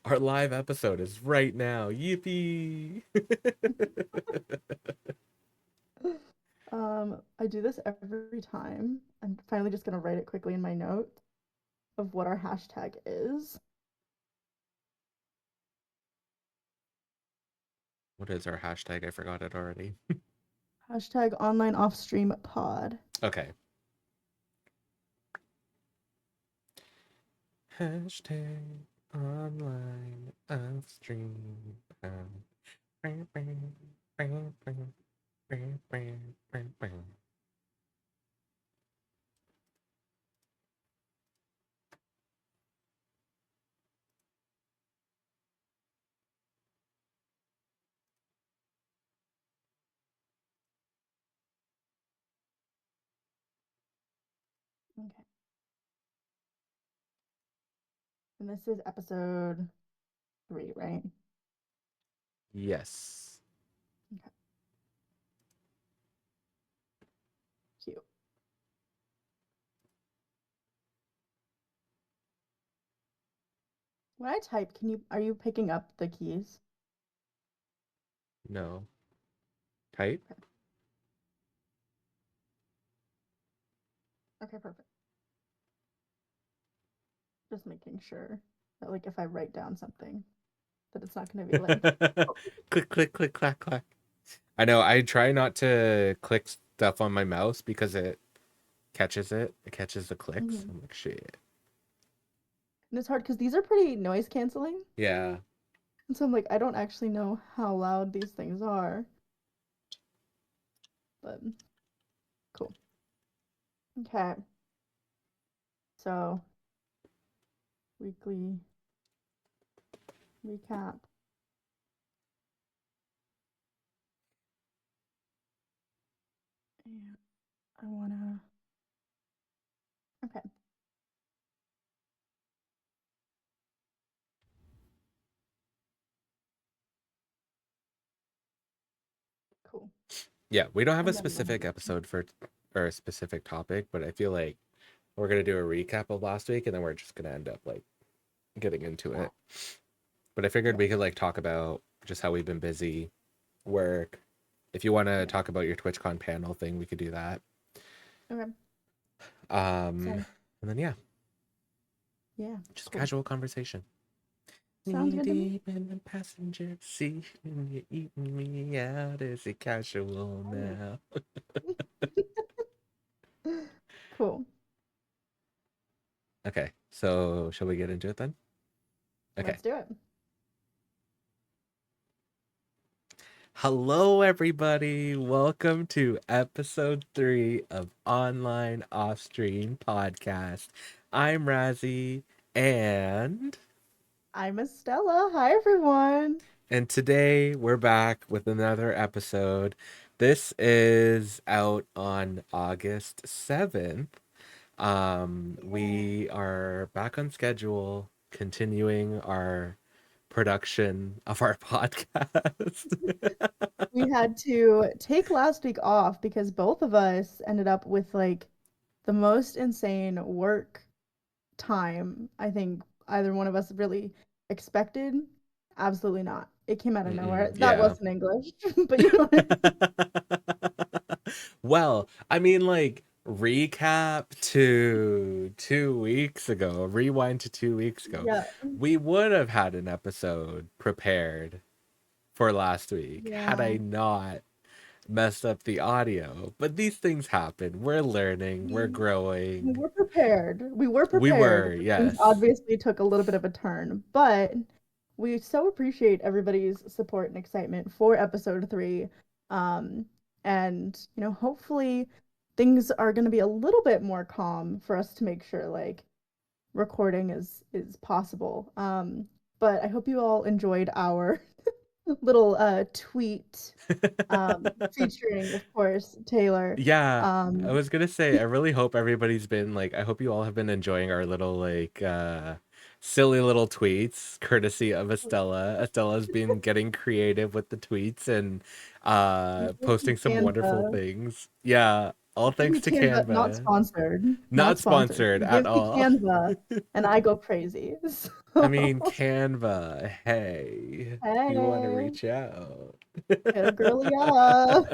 Our live episode is right now. Yippee! I do this every time. I'm finally just gonna write it quickly in my notes of what our hashtag is. What is our hashtag? I forgot it already. Hashtag Online OffStream Pod. Okay. Hashtag online of stream. Okay. And this is episode 3, right? Yes. Okay, cute. When I type, are you picking up the keys? No. Type? Okay. Okay, perfect. Just making sure that like if I write down something that it's not gonna be like, oh, Click, click, click, clack, clack. I know. I try not to click stuff on my mouse because it catches it. It catches the clicks. mhm. I'm like, shit. And it's hard because these are pretty noise canceling. Yeah. And so I'm like, I don't actually know how loud these things are, but cool. Okay, so weekly recap. And I wanna, okay, cool. Yeah. We don't have a And then specific episode for or a specific topic, but I feel like we're gonna do a recap of last week and then we're just gonna end up like getting into yeah, it. But I figured we yes, could like talk about just how we've been busy, work. If you want to yeah. talk about your TwitchCon panel thing, we could do that. Okay, Um, sounds, and then yeah, yeah, just cool. casual conversation. Sounds Knee good to me. deep in the passenger seat, and you're eating me out. Is it casual Oh. now? Cool. Okay, so shall we get into it then? Okay. Let's do it. Hello, everybody. Welcome to episode 3 of Online OffStream Podcast. I'm Razzie, and I'm Estella. Hi, everyone. today we're back with another episode. This is out on August 7th. Yeah. We are back on schedule, continuing our production of our podcast. We had to take last week off because both of us ended up with like the most insane work time I think either one of us really expected. Absolutely not. It came out of nowhere. Mm-mm, That yeah. wasn't English, but you know what I mean? Well, I mean, like, recap to 2 weeks ago, rewind to 2 weeks ago. Yeah. We would have had an episode prepared for last week had Yeah. I not messed up the audio. But these things happen. We're learning, we're We we growing. were prepared. We were We prepared, were, but things yes. obviously took a little bit of a turn. But we so appreciate everybody's support and excitement for episode 3. Um, and hopefully things are going to be a little bit more calm for us to make sure like recording is possible. But I hope you all enjoyed our little tweet featuring, of course, Taylor. Yeah, I Um, was gonna say, I really hope everybody's been like, I hope you all have been enjoying our little like silly little tweets, courtesy of Estella. Estella's been getting creative with the tweets and we posting some and wonderful things. Yeah, All Give thanks me to Canva, not Canva. sponsored, not Not sponsored. sponsored at Give me all. Canva, and I go crazy. I mean, So, Canva, hey, if you want to hey, reach out. hit a girly up.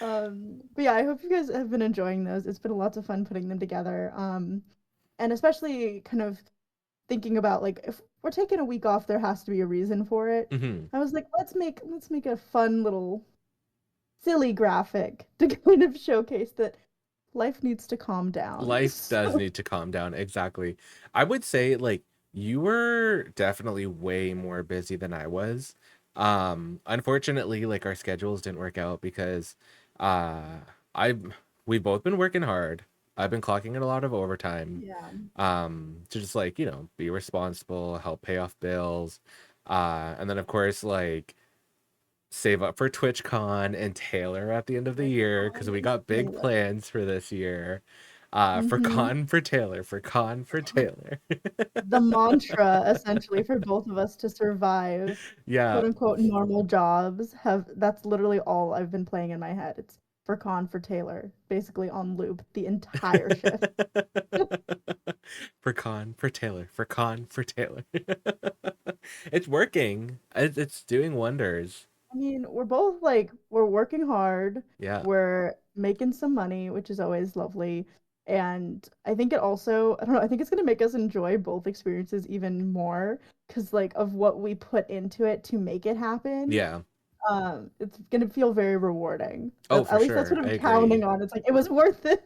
But yeah, I hope you guys have been enjoying those. It's been lots of fun putting them together. And especially kind of thinking about like if we're taking a week off, there has to be a reason for it. Hmm. I was like, let's make a fun little silly graphic to kind of showcase that life needs to calm down. Life does So need to calm down. Exactly. I would say like you were definitely way more busy than I was. Unfortunately, like our schedules didn't work out because uh I've we've both been working hard. I've been clocking in a lot of overtime. yeah, To just like, be responsible, help pay off bills. And then of course like save up for TwitchCon and Taylor at the end of the year because we got big plans for this year. For mm-hmm. con for Taylor, for con for Taylor. The mantra essentially for both of us to survive Yeah. quote unquote normal jobs have that's literally all I've been playing in my head. It's for Taylor, basically on loop the entire shift. For con for Taylor, for con for Taylor. It's working. It's doing wonders. I mean, we're both like we're working hard, Yeah. we're making some money, which is always lovely. And I think it also, I don't know, I think it's gonna make us enjoy both experiences even more because like of what we put into it to make it happen. Yeah. It's gonna feel very rewarding. Oh, for At least that's sure. what I I'm agree. counting on. It's like it was worth it.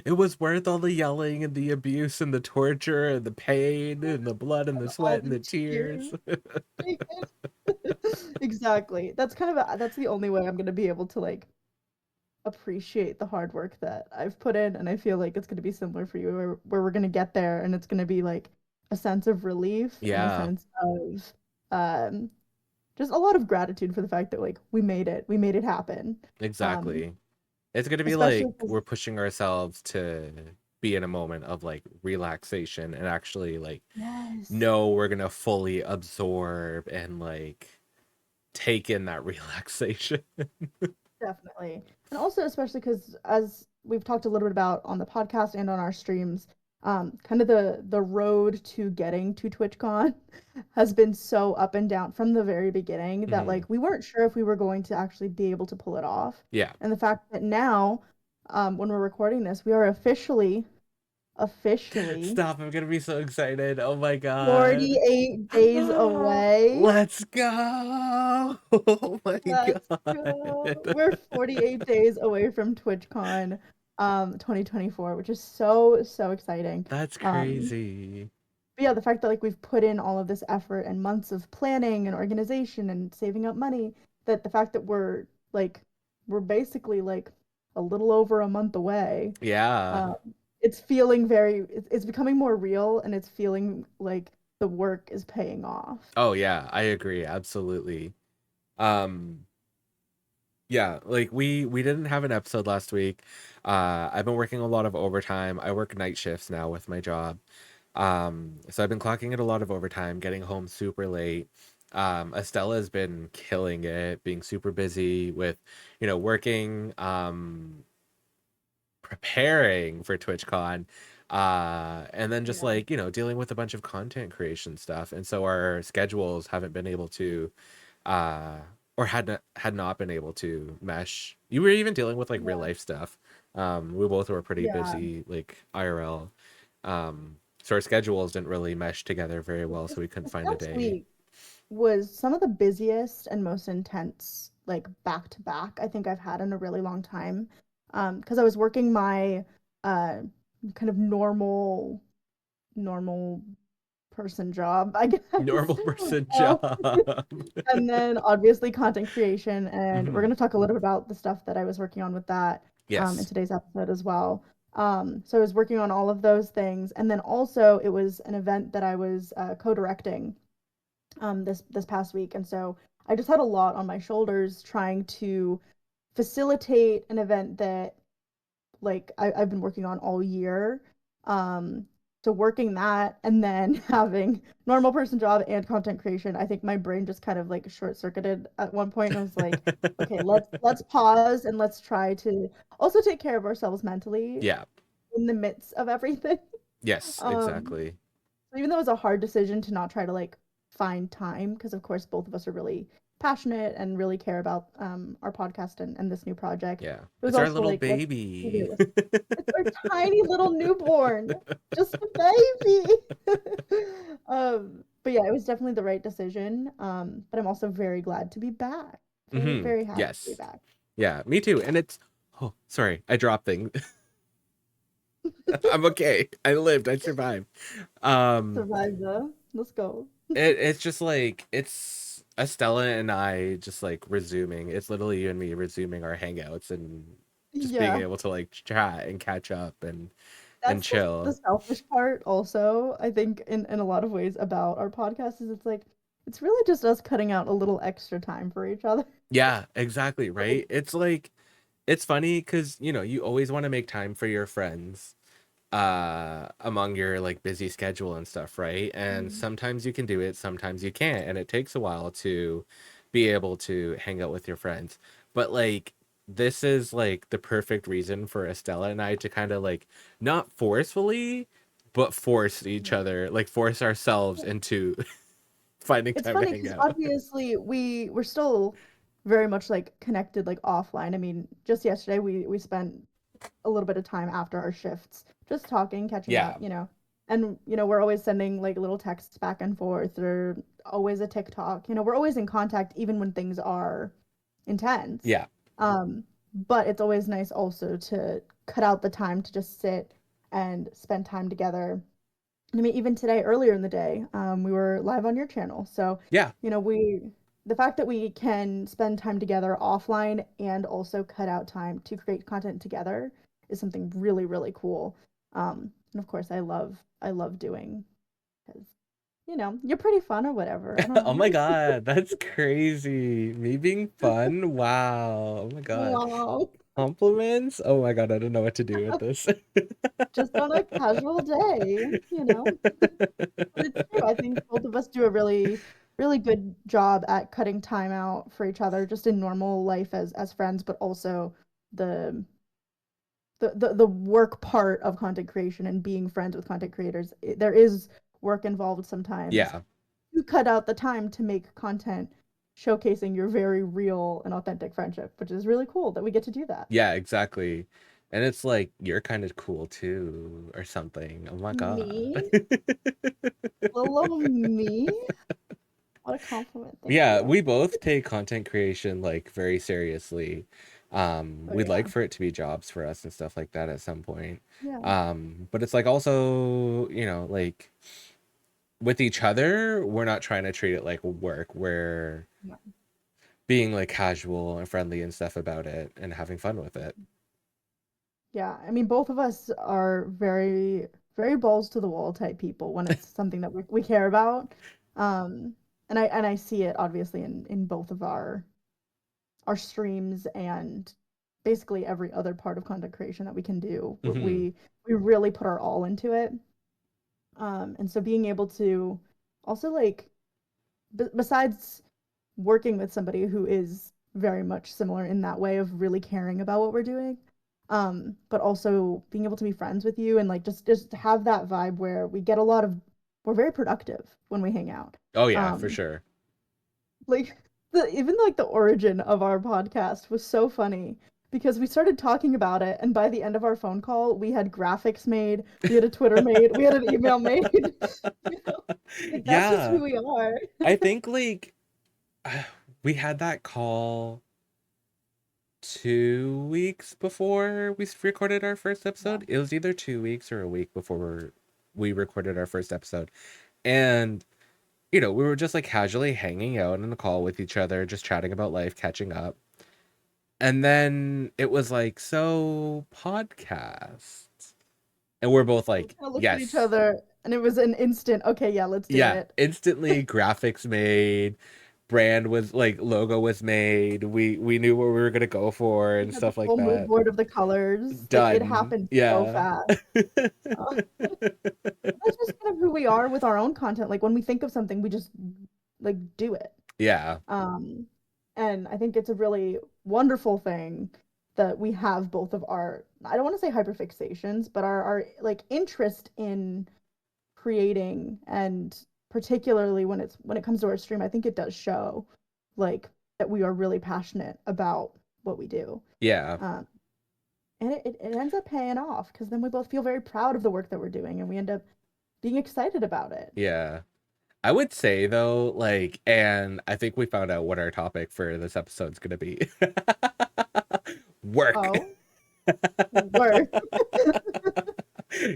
It was worth all the yelling and the abuse and the torture and the pain and the blood and the And all sweat and the the tears. tears. Exactly. That's the only way I'm gonna be able to like appreciate the hard work that I've put in, and I feel like it's gonna be similar for you, where we're gonna get there, and it's gonna be like a sense of relief and a Yeah, sense of um, just a lot of gratitude for the fact that like we made it happen. Um, exactly. It's gonna be especially like because we're pushing ourselves to be in a moment of like relaxation and actually like yes, know we're gonna fully absorb and like take in that relaxation. definitely. And also, especially because as we've talked a little bit about on the podcast and on our streams, kind of the road to getting to TwitchCon has been so up and down from the very beginning that Hmm. like we weren't sure if we were going to actually be able to pull it off. Yeah. And the fact that now, when we're recording this, we are officially Stop, I'm gonna be so excited. Oh my God. 48 days away. Let's go. Oh my Let's go. God. We're 48 days away from TwitchCon 2024, which is so so exciting. That's Um crazy. but yeah, the fact that like we've put in all of this effort and months of planning and organization and saving up money, that the fact that we're basically like a little over a month away. Yeah. Um it's feeling it's becoming more real, and it's feeling like the work is paying off. Oh yeah, I agree. Absolutely. Um yeah, like we didn't have an episode last week. I've been working a lot of overtime. I work night shifts now with my job. So I've been clocking in a lot of overtime, getting home super late. Estella has been killing it, being super busy with, working, preparing for TwitchCon, and then just Yeah. like, dealing with a bunch of content creation stuff. And so our schedules haven't been able to, uh, or had not been able to mesh. You were even dealing with like real Yeah. life stuff. We both were pretty Yeah. busy, like IRL. So our schedules didn't really mesh together very well, so we couldn't This find a past day. week was some of the busiest and most intense, like back to back, I think I've had in a really long time. Because I was working my uh kind of normal person job, I guess. Normal person Uh, job. and then obviously content creation, and we're Hmm. gonna talk a little bit about the stuff that I was working on with that in Yes. today's episode as well. So I was working on all of those things, and then also it was an event that I was co-directing this past week, and so I just had a lot on my shoulders trying to facilitate an event that like I've been working on all year, um, So working that and then having normal person job and content creation, I think my brain just kind of like short circuited at one point and was like, okay, let's pause and let's try to also take care of ourselves mentally Yeah. in the midst of everything. Yes, Um, exactly. so even though it was a hard decision to not try to like find time, because of course both of us are really passionate and really care about our podcast and this new project, Yeah. it was It's our also little like, let's be baby. realistic. It's our tiny little newborn, just a baby. But yeah, it was definitely the right decision. But I'm also very glad to be back. Very, Hmm. very happy to be Yes. back. Yeah, me too. And it's oh, sorry, I dropped things. I'm okay. I lived. I survived. Um, Survived though. Let's go. it's just like it's Estella and I just like resuming. It's literally you and me resuming our hangouts and just being Yeah. able to like chat and catch up and That's the chill. selfish part also, I think in a lot of ways about our podcast is it's like it's really just us cutting out a little extra time for each other. Yeah, exactly, right? It's like it's funny because you always want to make time for your friends among your like busy schedule and stuff, right? And Mm. sometimes you can do it, sometimes you can't, and it takes a while to be able to hang out with your friends. But like this is like the perfect reason for Estella and I to kind of like not forcefully but force each Yeah. other, like force ourselves into finding It's time to funny hang because out. obviously we're still very much like connected like offline. I mean, just yesterday we spent a little bit of time after our shifts just talking, catching Yeah. up. And we're always sending like little texts back and forth or always a TikTok. We're always in contact even when things are intense. Yeah. Um, but it's always nice also to cut out the time to just sit and spend time together. I mean, even today, earlier in the day, we were live on your channel. So, Yeah. the fact that we can spend time together offline and also cut out time to create content together is something really, really cool. And of course, I love doing because, you're pretty fun or whatever. I don't Oh my know. god, that's crazy. Me being fun. Wow. Oh my god. Wow. Compliments? Oh my god, I don't know what to do with this. Just on a casual day. But it's true. I think both of us do a really, really good job at cutting time out for each other, just in normal life as friends, but also the the work part of content creation and being friends with content creators. There is work involved sometimes. Yeah. You cut out the time to make content showcasing your very real and authentic friendship, which is really cool that we get to do that. Yeah, exactly. And it's like you're kind of cool too or something. Oh my god. Me? Little me? What a compliment. Thank Yeah, you. we both take content creation like very seriously. Oh We'd like yeah. for it to be jobs for us and stuff like that at some point. Yeah. But it's like also, like with each other, we're not trying to treat it like work. We're Yeah. being like casual and friendly and stuff about it and having fun with it. Yeah, I mean, both of us are very, very balls to the wall type people when it's something that we care about. Um, and I see it obviously in both of our streams and basically every other part of content creation that we can do. Hmm. We really put our all into it. And so being able to also like besides working with somebody who is very much similar in that way of really caring about what we're doing, but also being able to be friends with you and like just have that vibe where we're very productive when we hang out. Oh yeah, for um sure. like even like the origin of our podcast was so funny because we started talking about it and by the end of our phone call we had graphics made, we had a Twitter made, we had an email made. you know like that's just Yeah, who we are. I think like we had that call 2 weeks before we recorded our first Yeah. episode. It was either 2 weeks or a week before we recorded our first episode. And, we were just like casually hanging out in the call with each other, just chatting about life, catching up. And then it was like, so podcast. And we're both We like, kind of looked at each yes. other and it was an instant, okay, yeah, let's do Yeah, it. instantly graphics made. brand was like logo was made. We knew what we were gonna go for We and had the stuff like full mood that. board of the colors. Like it Done. happened so Yeah. fast. Uh, that's just kind of who we are with our own content. Like when we think of something, we just like do it. Yeah. Um, and I think it's a really wonderful thing that we have both of our, I don't want to say hyperfixations, but our like interest in creating, and particularly when it comes to our stream, I think it does show like that we are really passionate about what we do. Yeah. Um, and it ends up paying off because then we both feel very proud of the work that we're doing and we end up being excited about it. Yeah. I would say though, like, and I think we found out what our topic for this episode's gonna be. Work. Oh, work.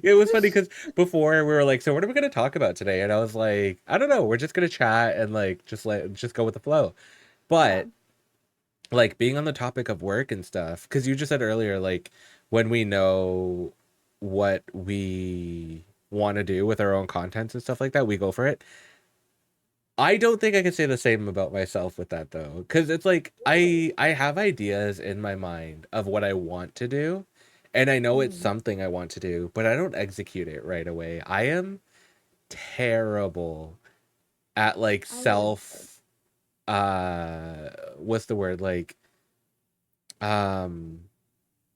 It was funny because before we were like, so what are we gonna talk about today? And I was like, I don't know, we're just gonna chat and like just go with the flow. Yeah. But like being on the topic of work and stuff, because you just said earlier, like when we know what we want to do with our own contents and stuff like that, we go for it. I don't think I can say the same about myself with that though, because it's like Really? I have ideas in my mind of what I want to do, and I know it's Mm. something I want to do, but I don't execute it right away. I am terrible at like I would say. self what's the word, um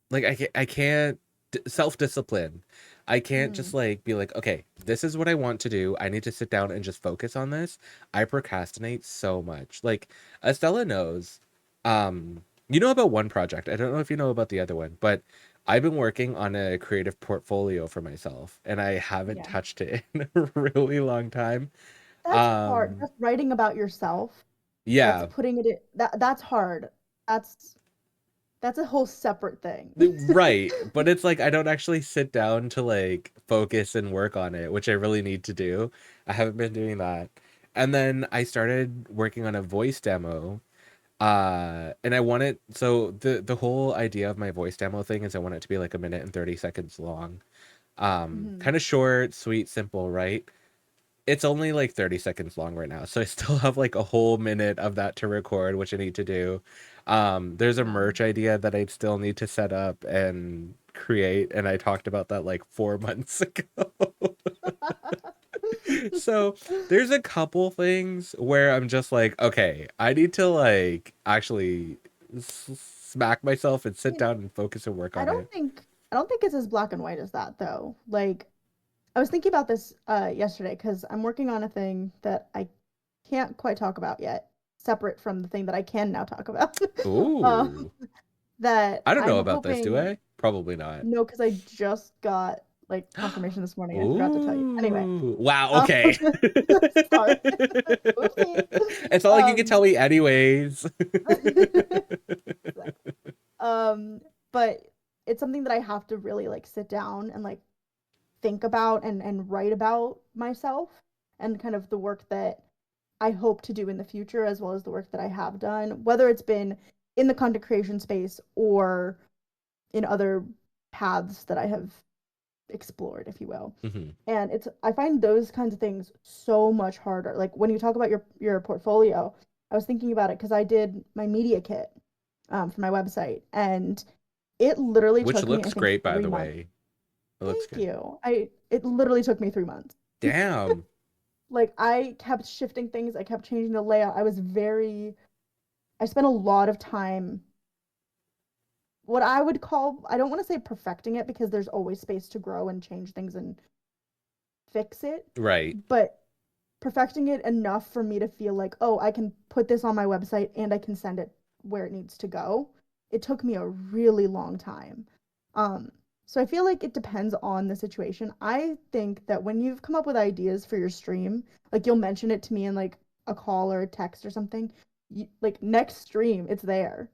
like I can't self-discipline. I can't just Mm. like be like, okay, this is what I want to do. I need to sit down and just focus on this. I procrastinate so much. Like Estella knows, you know about one project. I don't know if you know about the other one, but I've been working on a creative portfolio for myself and I haven't Yeah. touched it in a really long time. That's hard. Um, That's writing about yourself. That's yeah, putting it in, that's hard. That's that's a whole separate thing. right, but it's like I don't actually sit down to like focus and work on it, which I really need to do. I haven't been doing that. And then I started working on a voice demo. And I want it, so the whole idea of my voice demo thing is I want it to be like a minute and 30 seconds long. Hmm. Kind of short, sweet, simple, right? It's only like 30 seconds long right now, so I still have like a whole minute of that to record, which I need to do. There's a Yeah. merch idea that I still need to set up and create, and I talked about that like 4 months ago. So there's a couple things where I'm just like, okay, I need to like actually smack myself and I sit mean, down and focus and work I on don't it. think I don't think it's as black and white as that though. Like I was thinking about this yesterday because I'm working on a thing that I can't quite talk about yet, separate from the thing that I can now talk about. um, Ooh, that I don't know I'm about this, do hoping. I? Probably not. No, because I just got like confirmation this morning. I forgot to tell you. Anyway, Ooh. Wow, um, okay. sorry, oopsie. It's not like you can tell Um, me anyways. um, but it's something that I have to really like sit down and like think about and write about myself and kind of the work that I hope to do in the future as well as the work that I have done, whether it's been in the content creation space or in other paths that I have explored, if you will. Mhm. And it's I find those kinds of things so much harder. Like when you talk about your portfolio, I was thinking about it because I did my media kit for my website, and it literally Which took me, I looks think, great, by the 3 months. way. It looks Thank good. you. It literally took me 3 months. Damn. Like I kept shifting things, I kept changing the layout. I spent a lot of time what I would call, I don't want to say perfecting it because there's always space to grow and change things and fix it, Right. but perfecting it enough for me to feel like, oh, I can put this on my website and I can send it where it needs to go. It took me a really long time. Um, so I feel like it depends on the situation. I think that when you've come up with ideas for your stream, like you'll mention it to me in like a call or a text or something, like next stream, it's there.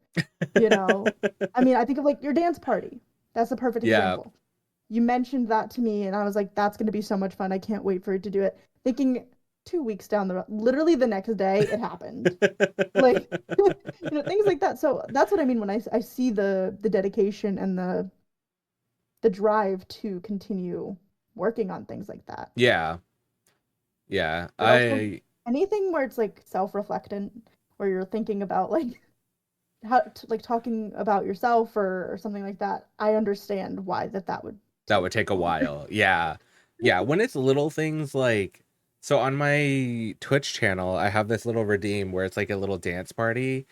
You know, I mean, I think of like your dance party. That's a perfect Yeah. example. You mentioned that to me, and I was like, that's going to be so much fun. I can't wait for it to do it. Thinking 2 weeks down the road, literally the next day, it happened. Like, things like that. So that's what I mean when I see the dedication and the drive to continue working on things like that. Yeah. Yeah. It also anything where it's like self-reflectant, where you're thinking about like how like talking about yourself or something like that, I understand why that would That take would take a longer. while. Yeah. Yeah, when it's little things like, so on my Twitch channel, I have this little redeem where it's like a little dance party,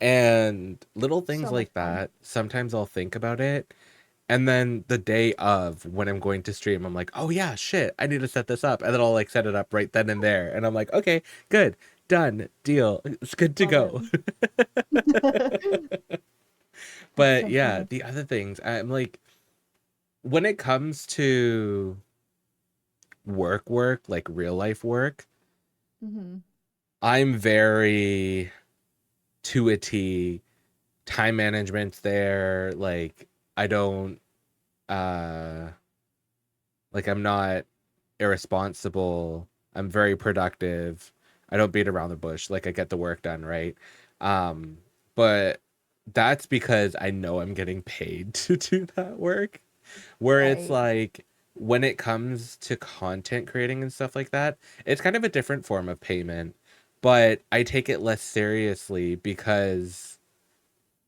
and little things So much like fun. that, sometimes I'll think about it, and then the day of when I'm going to stream, I'm like, "Oh yeah, shit, I need to set this up." And then I'll like set it up right then and there, and I'm like, "Okay, good. Done. Deal. It's good to Love it. go." That's But so yeah, funny. the other things, I'm like, when it comes to work, like real life work, Hmm. I'm very to a T. Time management's there. Like, I don't, uh, like, I'm not irresponsible. I'm very productive. I don't beat around the bush. Like, I get the work done, right? Um, but that's because I know I'm getting paid to do that work. Where it's Right. like, when it comes to content creating and stuff like that, it's kind of a different form of payment, but I take it less seriously because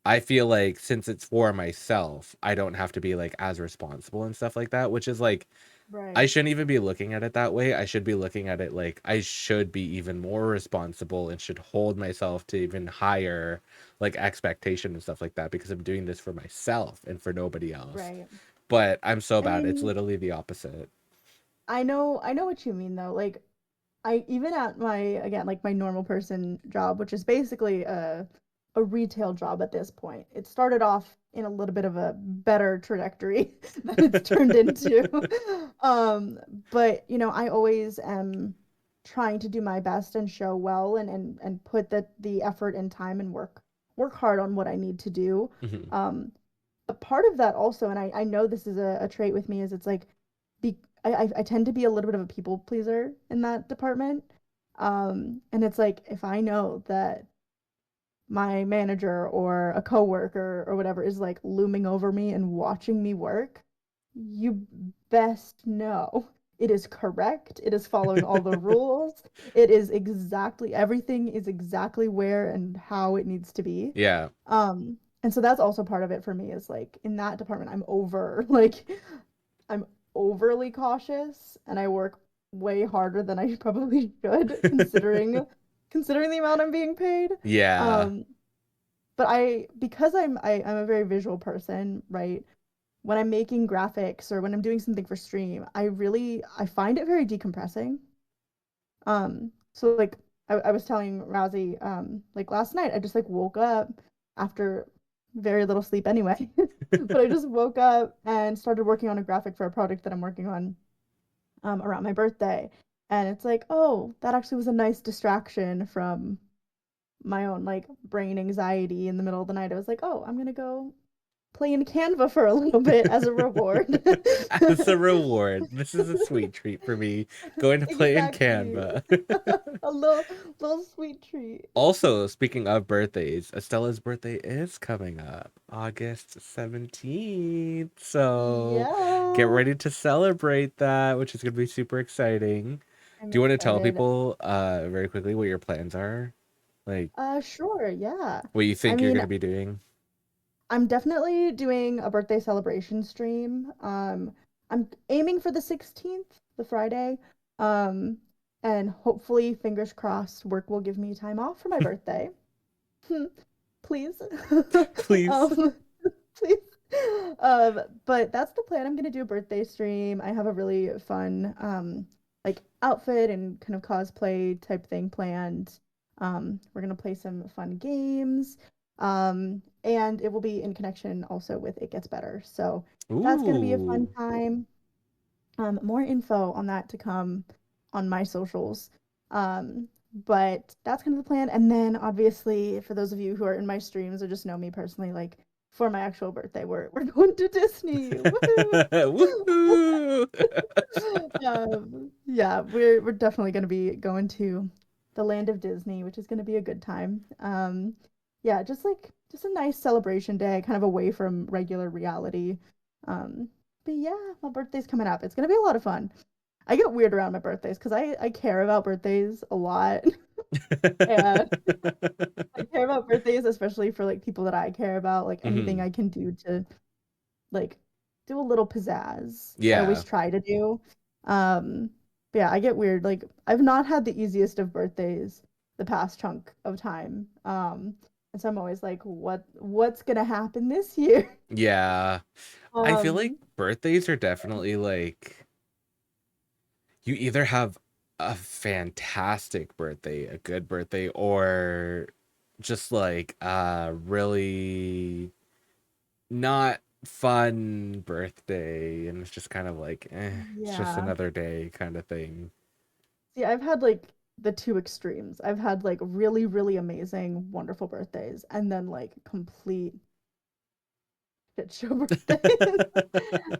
I feel like since it's for myself, I don't have to be like as responsible and stuff like that, which is like, I Right. shouldn't even be looking at it that way. I should be looking at it like I should be even more responsible and should hold myself to even higher like expectation and stuff like that because I'm doing this for myself and for nobody else. Right. But I'm so And I bad. It's mean, literally the opposite. I know what you mean though. Like I even at my again like my normal person job, which is basically a retail job at this point. It started off in a little bit of a better trajectory than it's turned into. Um, but I always am trying to do my best and show well and put the effort and time and work hard on what I need to do. Mhm. Um, a part of that also, and I know this is a trait with me, is it's like be I tend to be a little bit of a people pleaser in that department. And it's like if I know that my manager or a coworker or whatever is like looming over me and watching me work, you best know it is correct. It is following all the rules. It is exactly everything is exactly where and how it needs to be. Yeah. And so that's also part of it for me is like in that department, like I'm overly cautious and I work way harder than I probably should considering the amount I'm being paid. Yeah. Um, but because I'm a very visual person, right? When I'm making graphics or when I'm doing something for stream, I find it very decompressing. So like I was telling Rousey, like last night I just like woke up after very little sleep anyway. But I just woke up and started working on a graphic for a project that I'm working on around my birthday. And it's like, oh, that actually was a nice distraction from my own like brain anxiety in the middle of the night. I was like, oh, I'm gonna go play in Canva for a little bit as a reward. As a reward, this is a sweet treat for me going to play in Exactly. Canva. A little sweet treat. Also, speaking of birthdays, Estella's birthday is coming up August 17th. So get Yeah. ready to celebrate that, which is going to be super exciting. I'm Do you want to tell excited. people very quickly what your plans are? Like Sure, yeah. what you I think you're going mean, to be doing? I'm definitely doing a birthday celebration stream. I'm aiming for the 16th, the Friday. Um, and hopefully, fingers crossed, work will give me time off for my birthday. Please. Please. Um, please. But that's the plan. I'm gonna do a birthday stream. I have a really fun like outfit and kind of cosplay type thing planned. We're gonna play some fun games. And it will be in connection also with It Gets Better. So that's gonna be a fun Ooh. time. More info on that to come on my socials. Um, but that's kind of the plan. And then obviously, for those of you who are in my streams or just know me personally, like for my actual birthday, we're going to Disney. Woohoo! Woohoo! Yeah, we're definitely gonna be going to the land of Disney, which is gonna be a good time. Yeah, just a nice celebration day, kind of away from regular reality. Um, but yeah, my birthday's coming up. It's gonna be a lot of fun. I get weird around my birthdays because I care about birthdays a lot. And I care about birthdays, especially for like people that I care about, like anything Hmm. I can do to like do a little pizzazz. I always Yeah. try to do. Um, but yeah, I get weird. Like I've not had the easiest of birthdays the past chunk of time. And so I'm always like, what's gonna happen this year? Yeah. I feel like Um, birthdays are definitely like you either have a fantastic birthday, a good birthday, or just like a really not fun birthday, and it's just kind of like, it's just yeah. another day kind of thing. See, I've had like the two extremes. I've had like really, really amazing, wonderful birthdays, and then like complete shit show birthdays.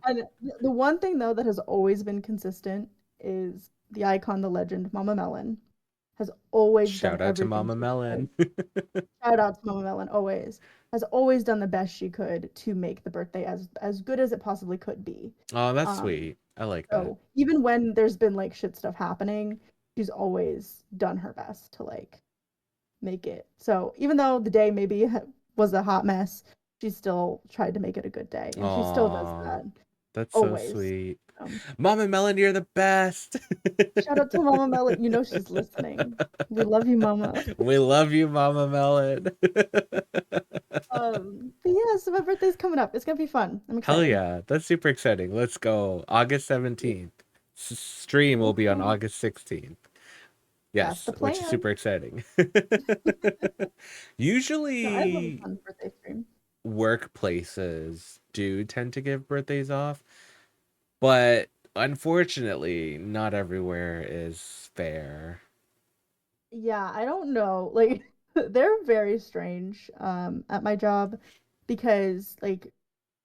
And the one thing though that has always been consistent is the icon, the legend, Mama Melon has always done Shout out to everything Mama she Melon. could. Shout out to Mama Melon, always. Has always done the best she could to make the birthday as good as it possibly could be. Oh, that's Um, sweet. I like that. so even when there's been like shit stuff happening, she's always done her best to like make it. So even though the day maybe was a hot mess, she still tried to make it a good day, and she still does Aw, that that's so always. sweet. Um, Mama Melon, you're the best. Shout out to Mama Melon. You know she's listening. We love you, Mama. We love you, Mama Melon. But yeah, so my birthday's coming up. It's gonna be fun. I'm Hell excited. yeah, that's super exciting. Let's go. August 17th. Stream will be on Woohoo. August 16th. That's Yes, the which is plan. super exciting. No, I love a Usually, fun birthday stream. workplaces do tend to give birthdays off, but unfortunately, not everywhere is fair. Yeah, I don't know. Like they're very strange at my job because like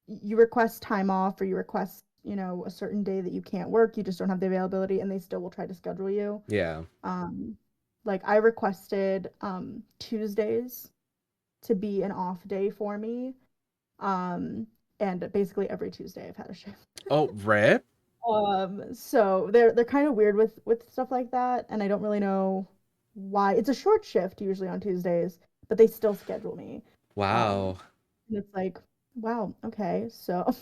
you request time off or you request, a certain day that you can't work, you just don't have the availability and they still will try to schedule you. Yeah. Um like I requested Tuesdays to be an off day for me. Um and basically every Tuesday I've had a shift. Oh, rip? So they're kind of weird with stuff like that, and I don't really know why. It's a short shift usually on Tuesdays, but they still schedule me. Um, Wow. and it's like, wow, okay, so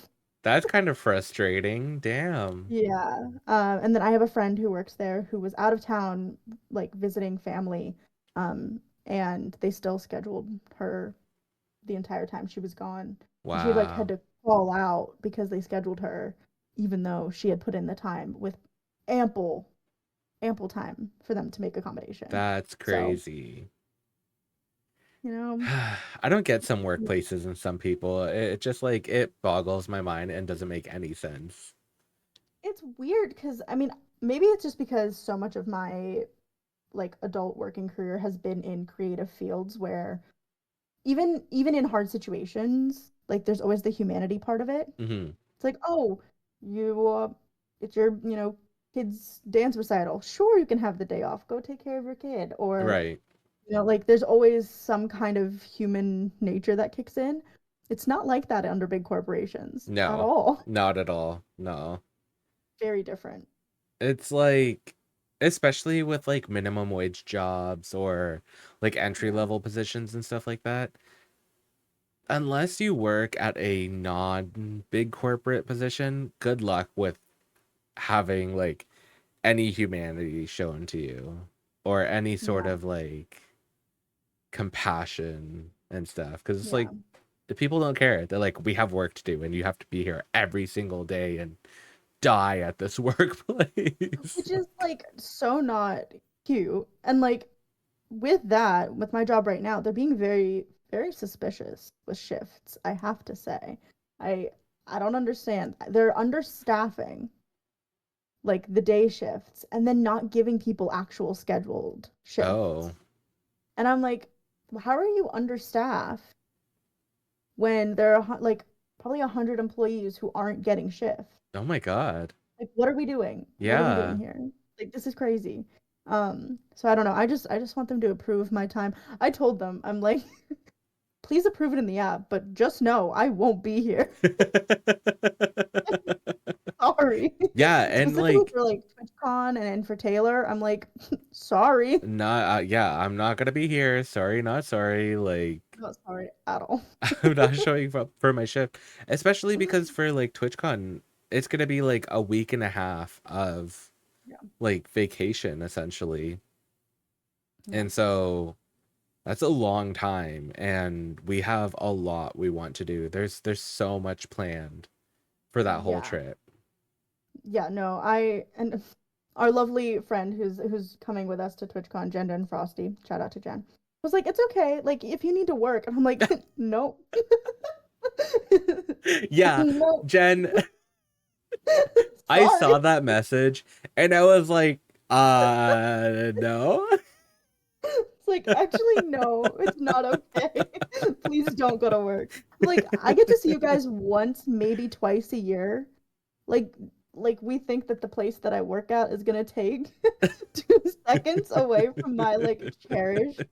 That's kind of frustrating. Damn. yeah. And then I have a friend who works there who was out of town, like visiting family, and they still scheduled her the entire time she was gone. And she like had Wow. to call out because they scheduled her, even though she had put in the time with ample, ample time for them to make accommodation. That's So, crazy. you know, I don't get some workplaces and some people. It just like it boggles my mind and doesn't make any sense. it's weird because I mean, maybe it's just because so much of my like adult working career has been in creative fields where even in hard situations, like there's always the humanity part of it. Hmm. It's like, oh, you it's your, kid's dance recital. Sure, you can have the day off. Go take care of your kid. Or, Right. like there's always some kind of human nature that kicks in. It's not like that under big corporations at No, all. not at all. No. Very different. It's like, especially with like minimum wage jobs or like entry Yeah. level positions and stuff like that. Unless you work at a non big corporate position, good luck with having like any humanity shown to you or any sort Yeah. of like compassion and stuff. Because it's like Yeah. the people don't care. They're like, we have work to do and you have to be here every single day and die at this workplace. Which is like so not cute. And like with that, with my job right now, they're being very, very suspicious with shifts, I have to say. I I don't understand. They're understaffing like the day shifts and then not giving people actual scheduled Oh, shifts. And I'm like, how are you understaffed when there are like probably 100 employees who aren't getting shifts? oh my God. Like, what are we doing? What are we doing Yeah. here? Like, this is crazy. So I don't know. I just want them to approve my time. I told them, I'm like, please approve it in the app, but just know I won't be here. sorry. Yeah, and Specifically like for like TwitchCon and for Taylor, I'm like, sorry. not yeah, I'm not gonna be here. Sorry, not sorry. Like Not sorry at all. I'm not showing up for my shift, especially because for like TwitchCon, it's gonna be like a week and a half of Yeah. like vacation essentially. Yeah. And so that's a long time and we have a lot we want to do. There's so much planned for that whole Yeah. trip. Yeah, no, I and our lovely friend who's coming with us to TwitchCon, Jen and Frosty, shout out to Jen, was like, it's okay, like if you need to work. And I'm like, no. Yeah, No. Jen, I Sorry. saw that message and I was like, no. It's like, actually, no, it's not okay. Please don't go to work. I'm like, I get to see you guys once, maybe twice a year. Like, like we think that the place that I work at is gonna take 2 seconds away from my like cherished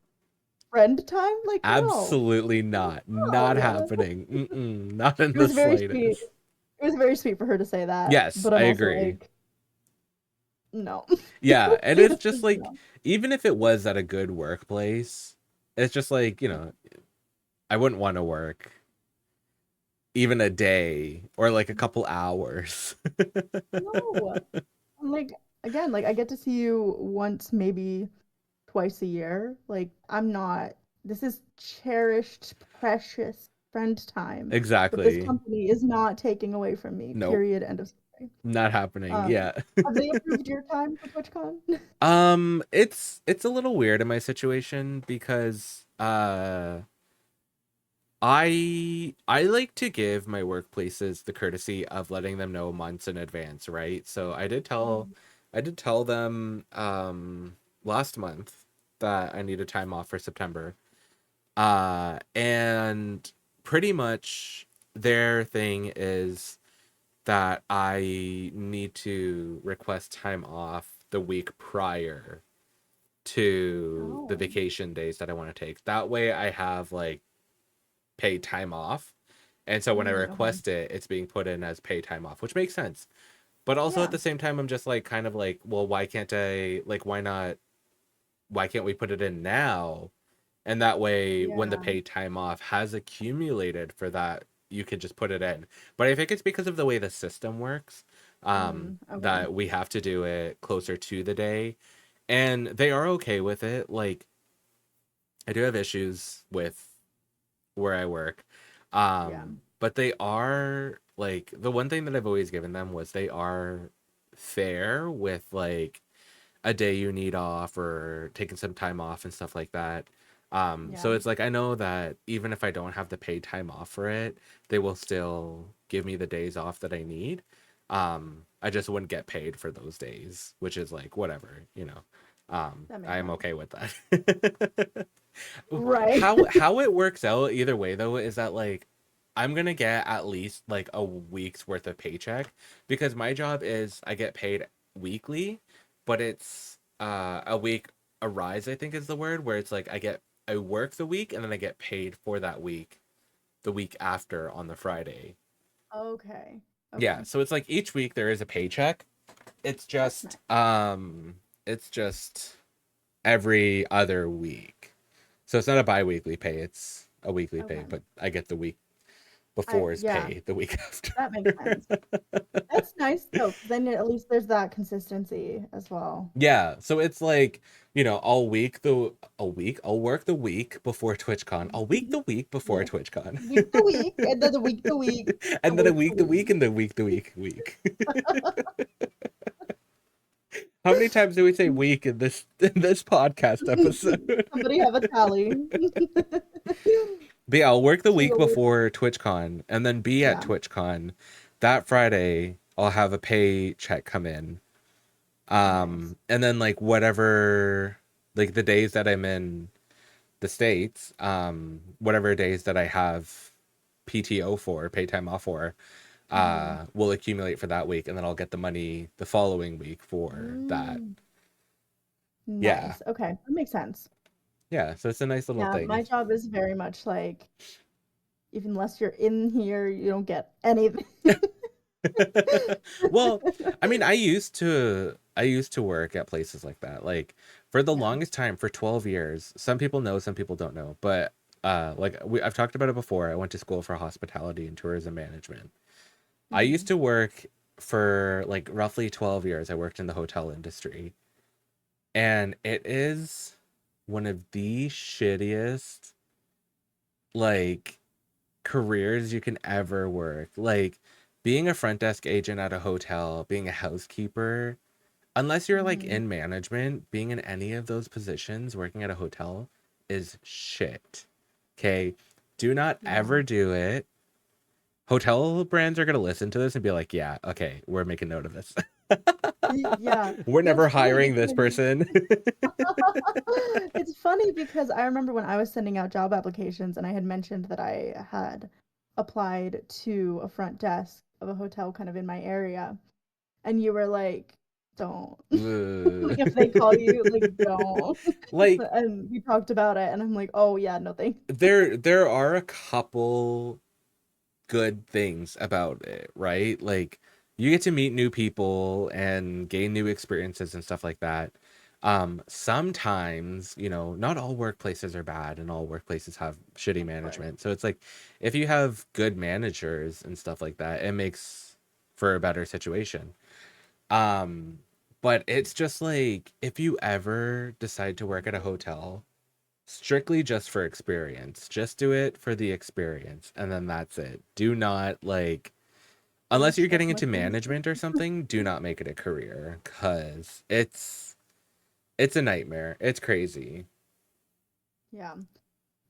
friend time? Like, no. Absolutely not. Not No. happening. Mm-mm, not in It the was very sweet. slightest. It was very sweet for her to say that, Yes, but I I'm also agree. like, no. Yeah, and it's just like, No. even if it was at a good workplace, it's just like, I wouldn't want to work even a day or like a couple hours. No. I'm like, again, like I get to see you once, maybe twice a year. Like, I'm not, this is cherished, precious friend time that this Exactly. company is not taking away from me. Nope, Period. End of story. not happening. Um, Yeah. have they approved your time for TwitchCon? It's a little weird in my situation because I like to give my workplaces the courtesy of letting them know months in advance, right? So Oh, I did tell them last month that I needed time off for September. And pretty much their thing is that I need to request time off the week prior to the oh, vacation days that I want to take. That way I have like paid time off. And so when I okay. request it, it's being put in as paid time off, which makes sense. But also at Yeah, the same time, I'm just like kind of like, well, why can't we put it in now? And that way, when the yeah. paid time off has accumulated for that, you could just put it in. But I think it's because of the way the system works, Okay. that we have to do it closer to the day. And they are okay with it. Like, I do have issues with where I work. Yeah, But they are like the one thing that I've always given them was they are fair with like a day you need off or taking some time off and stuff like that. yeah. So it's like I know that even if I don't have the paid time off for it, they will still give me the days off that I need. I just wouldn't get paid for those days, which is like whatever. That I makes am sense. okay with that. Right. How it works out either way though is that like I'm gonna get at least like a week's worth of paycheck because my job is I get paid weekly, but it's a week a rise I think is the word where it's like I work the week and then I get paid for that week the week after on the Friday. Okay. Yeah, Okay. so it's like each week there is a paycheck. It's That's nice. it's just every other week. So it's not a bi-weekly pay, it's a weekly pay, Okay. but I get the week before's Yeah, pay the week after. that makes sense. That's nice though, because then at least there's that consistency as well. Yeah, so it's like, I'll work the week before TwitchCon. I'll week the week before Yeah. TwitchCon. Week to week, and then the week to week, And and then a week to week the week. week and the week the week. How many times do we say week in this podcast episode? Somebody have a tally. But yeah, I'll work the week So, before TwitchCon and then be at yeah, TwitchCon. That Friday, I'll have a paycheck come in. nice. And then like whatever, like the days that I'm in the States, whatever days that I have PTO for, pay time off for, Hmm. will accumulate for that week, and then I'll get the money the following week for that. Mm, Yeah, nice. Okay, that makes sense. yeah. So it's a nice little Yeah, thing. my job is very much like, even unless you're in here, you don't get anything. Well, I mean, I used to work at places like that. Like for the Yeah. longest time, for 12 years. Some people know, some people don't know, but I've talked about it before. I went to school for hospitality and tourism management. I used Hmm. to work for like roughly 12 years. I worked in the hotel industry, and it is one of the shittiest like careers you can ever work. Like being a front desk agent at a hotel, being a housekeeper, unless you're like Hmm. in management, being in any of those positions working at a hotel is shit. Okay? Do not Yeah. ever do it. Hotel brands are going to listen to this and be like, "Yeah, okay, we're making note of this." Yeah. We're No, it's never funny hiring this because person. it's funny because I remember when I was sending out job applications and I had mentioned that I had applied to a front desk of a hotel kind of in my area, and you were like, "Don't." Ugh. Like if they call you, like, don't. Like And we talked about it and I'm like, "Oh yeah, no thanks." there are a couple good things about it, right? Like you get to meet new people and gain new experiences and stuff like that. Sometimes, not all workplaces are bad and all workplaces have shitty Of course. management. So it's like if you have good managers and stuff like that, it makes for a better situation. Um, but it's just like if you ever decide to work at a hotel, strictly just for experience. Just do it for the experience, and then that's it. Do not like Don't unless you're stretch getting my into wings. management or something, do not make it a career cuz it's a nightmare. It's crazy. Yeah.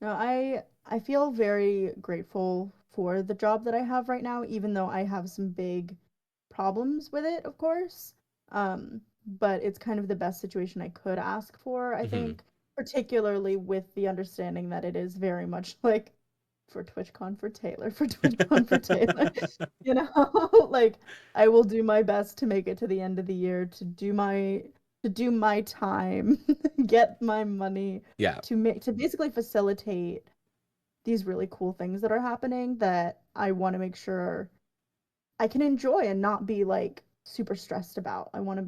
No, I feel very grateful for the job that I have right now, even though I have some big problems with it, of course. But it's kind of the best situation I could ask for, I Mhm. think, particularly with the understanding that it is very much like for TwitchCon for Taylor, for TwitchCon for Taylor. You know, like I will do my best to make it to the end of the year to do my time, get my money Yeah. to basically facilitate these really cool things that are happening that I want to make sure I can enjoy and not be like super stressed about. I want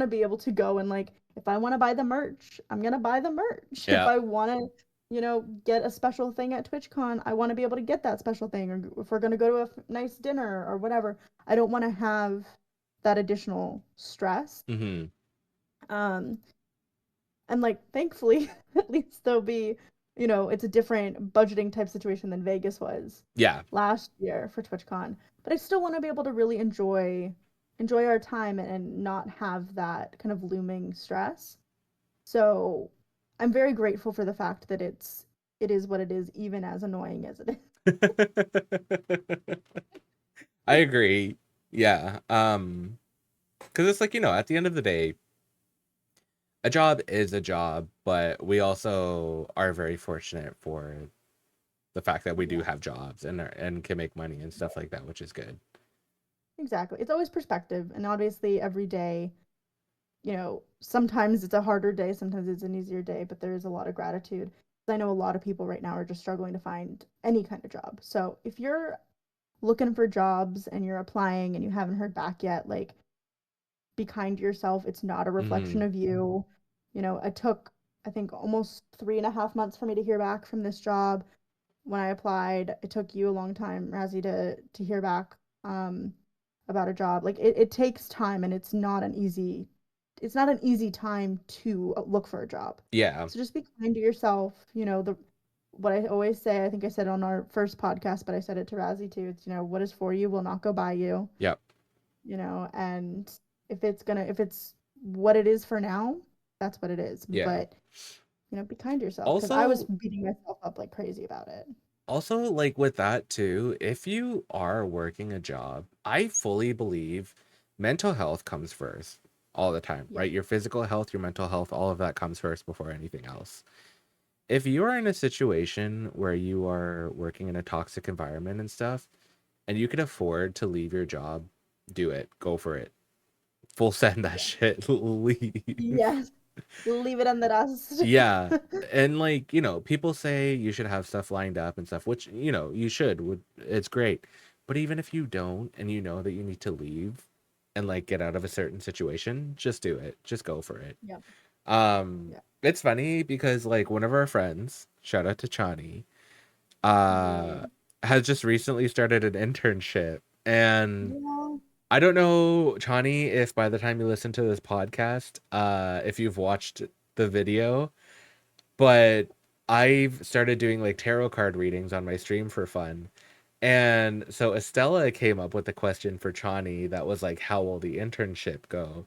to be able to go and like if I want to buy the merch, I'm going to buy the merch. If Yeah. I want to, get a special thing at TwitchCon, I want to be able to get that special thing or if we're going to go to a nice dinner or whatever. I don't want to have that additional stress. Mhm. Um and like thankfully at least there'll be, it's a different budgeting type situation than Vegas was Yeah. last year for TwitchCon. But I still want to be able to really enjoy our time and not have that kind of looming stress. So I'm very grateful for the fact that it is what it is, even as annoying as it is. I agree. Yeah. Cuz it's like, at the end of the day, a job is a job, but we also are very fortunate for the fact that we do Yeah, have jobs and can make money and stuff like that, which is good. exactly. It's always perspective, and obviously every day, sometimes it's a harder day, sometimes it's an easier day, but there is a lot of gratitude. I know a lot of people right now are just struggling to find any kind of job. So if you're looking for jobs and you're applying and you haven't heard back yet, like be kind to yourself. It's not a reflection Mhm. of you. It took, I think, almost 3.5 months for me to hear back from this job when I applied. It took you a long time, Razzie, to hear back about a job. Like it takes time and it's not an easy time to look for a job. Yeah. So just be kind to yourself. What I always say, I think I said on our first podcast, but I said it to Razzie too. It's, what is for you will not go by you, Yep. and if it's what it is for now, that's what it is. Yeah. But, be kind to yourself because I was Also, beating myself up like crazy about it. like with that too, if you are working a job, I fully believe mental health comes first all the time, Yeah. right? Your physical health, your mental health, all of that comes first before anything else. If you are in a situation where you are working in a toxic environment and stuff, and you can afford to leave your job, do it. Go for it. Full send that Yeah. shit. Leave. Yes. Leave it in the dust. Yeah. And people say you should have stuff lined up and stuff, which, you should. It's great. But even if you don't and you know that you need to leave and like get out of a certain situation, just do it. Just go for it. Yeah. Yeah. It's funny because like one of our friends, shout out to Chani, uh Yay. has just recently started an internship. And Yeah. I don't know, Chani, if by the time you listen to this podcast, if you've watched the video, but I've started doing like tarot card readings on my stream for fun. And so Estella came up with a question for Chani that was like, how will the internship go?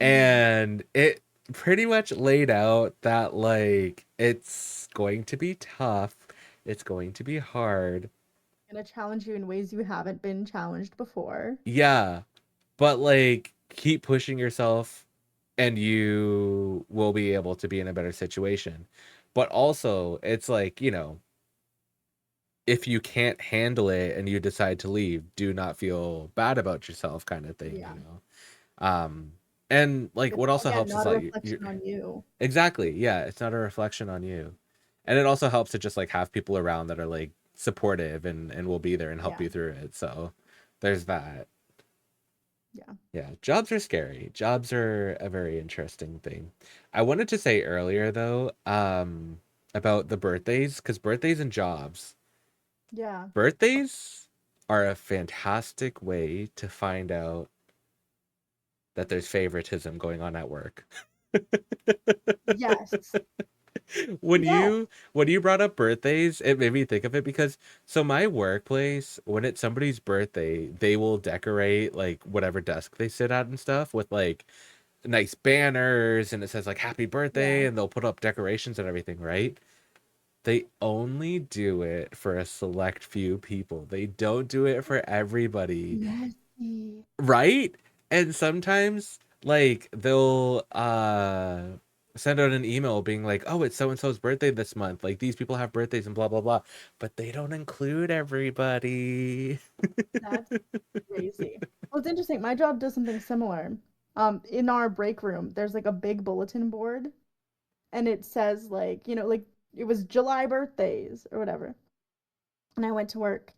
Mm. And it pretty much laid out that like it's going to be tough, it's going to be hard. Gonna challenge you in ways you haven't been challenged before. Yeah, but like keep pushing yourself and you will be able to be in a better situation. But also, it's like, if you can't handle it and you decide to leave, do not feel bad about yourself kind of thing, Yeah. Um and like It's what also again helps is not a like you reflection on you. exactly, yeah, it's not a reflection on you. And it also helps to just like have people around that are like supportive and will be there and help Yeah. you through it. So there's that. Yeah. Yeah, jobs are scary. Jobs are a very interesting thing. I wanted to say earlier though, about the birthdays, because birthdays and jobs. Yeah. Birthdays are a fantastic way to find out that there's favoritism going on at work. Yes. when Yes. you when you brought up birthdays, it made me think of it because so my workplace, when it's somebody's birthday, they will decorate like whatever desk they sit at and stuff with like nice banners and it says like happy birthday Yeah. and they'll put up decorations and everything, right? They only do it for a select few people. They don't do it for everybody, Messy. right? And sometimes like they'll send out an email being like, "Oh, it's so and so's birthday this month. Like these people have birthdays and blah blah blah." But they don't include everybody. That's crazy. Well, it's interesting. My job does something similar. In our break room, there's like a big bulletin board, and it says like, like it was July birthdays or whatever. And I went to work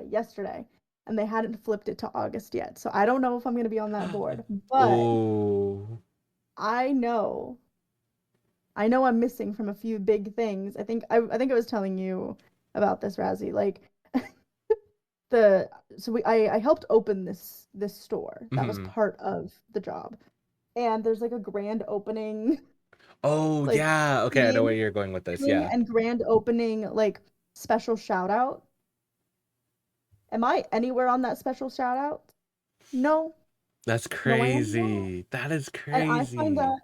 yesterday, and they hadn't flipped it to August yet. So I don't know if I'm gonna be on that board, but Oh. I know, I know I'm missing from a few big things. I think I was telling you about this, Razzie. Like the so I helped open this store. That was Mhm. part of the job. And there's like a grand opening, Oh, like yeah. Okay, I know where scene you're going with this. thing Yeah. and grand opening like special shout out. Am I anywhere on that special shout out? No, That's no, I am not. crazy. That is And I find crazy. that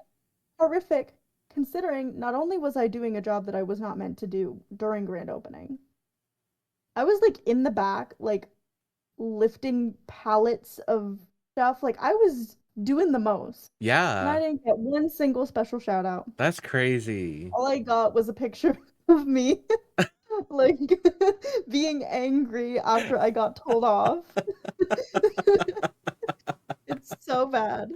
horrific, considering not only was I doing a job that I was not meant to do during grand opening, I was like in the back, like lifting pallets of stuff. Like I was doing the most. And I Yeah, didn't get one single special shout out. that's crazy. All I got was a picture of me like being angry after I got told off. It's so bad.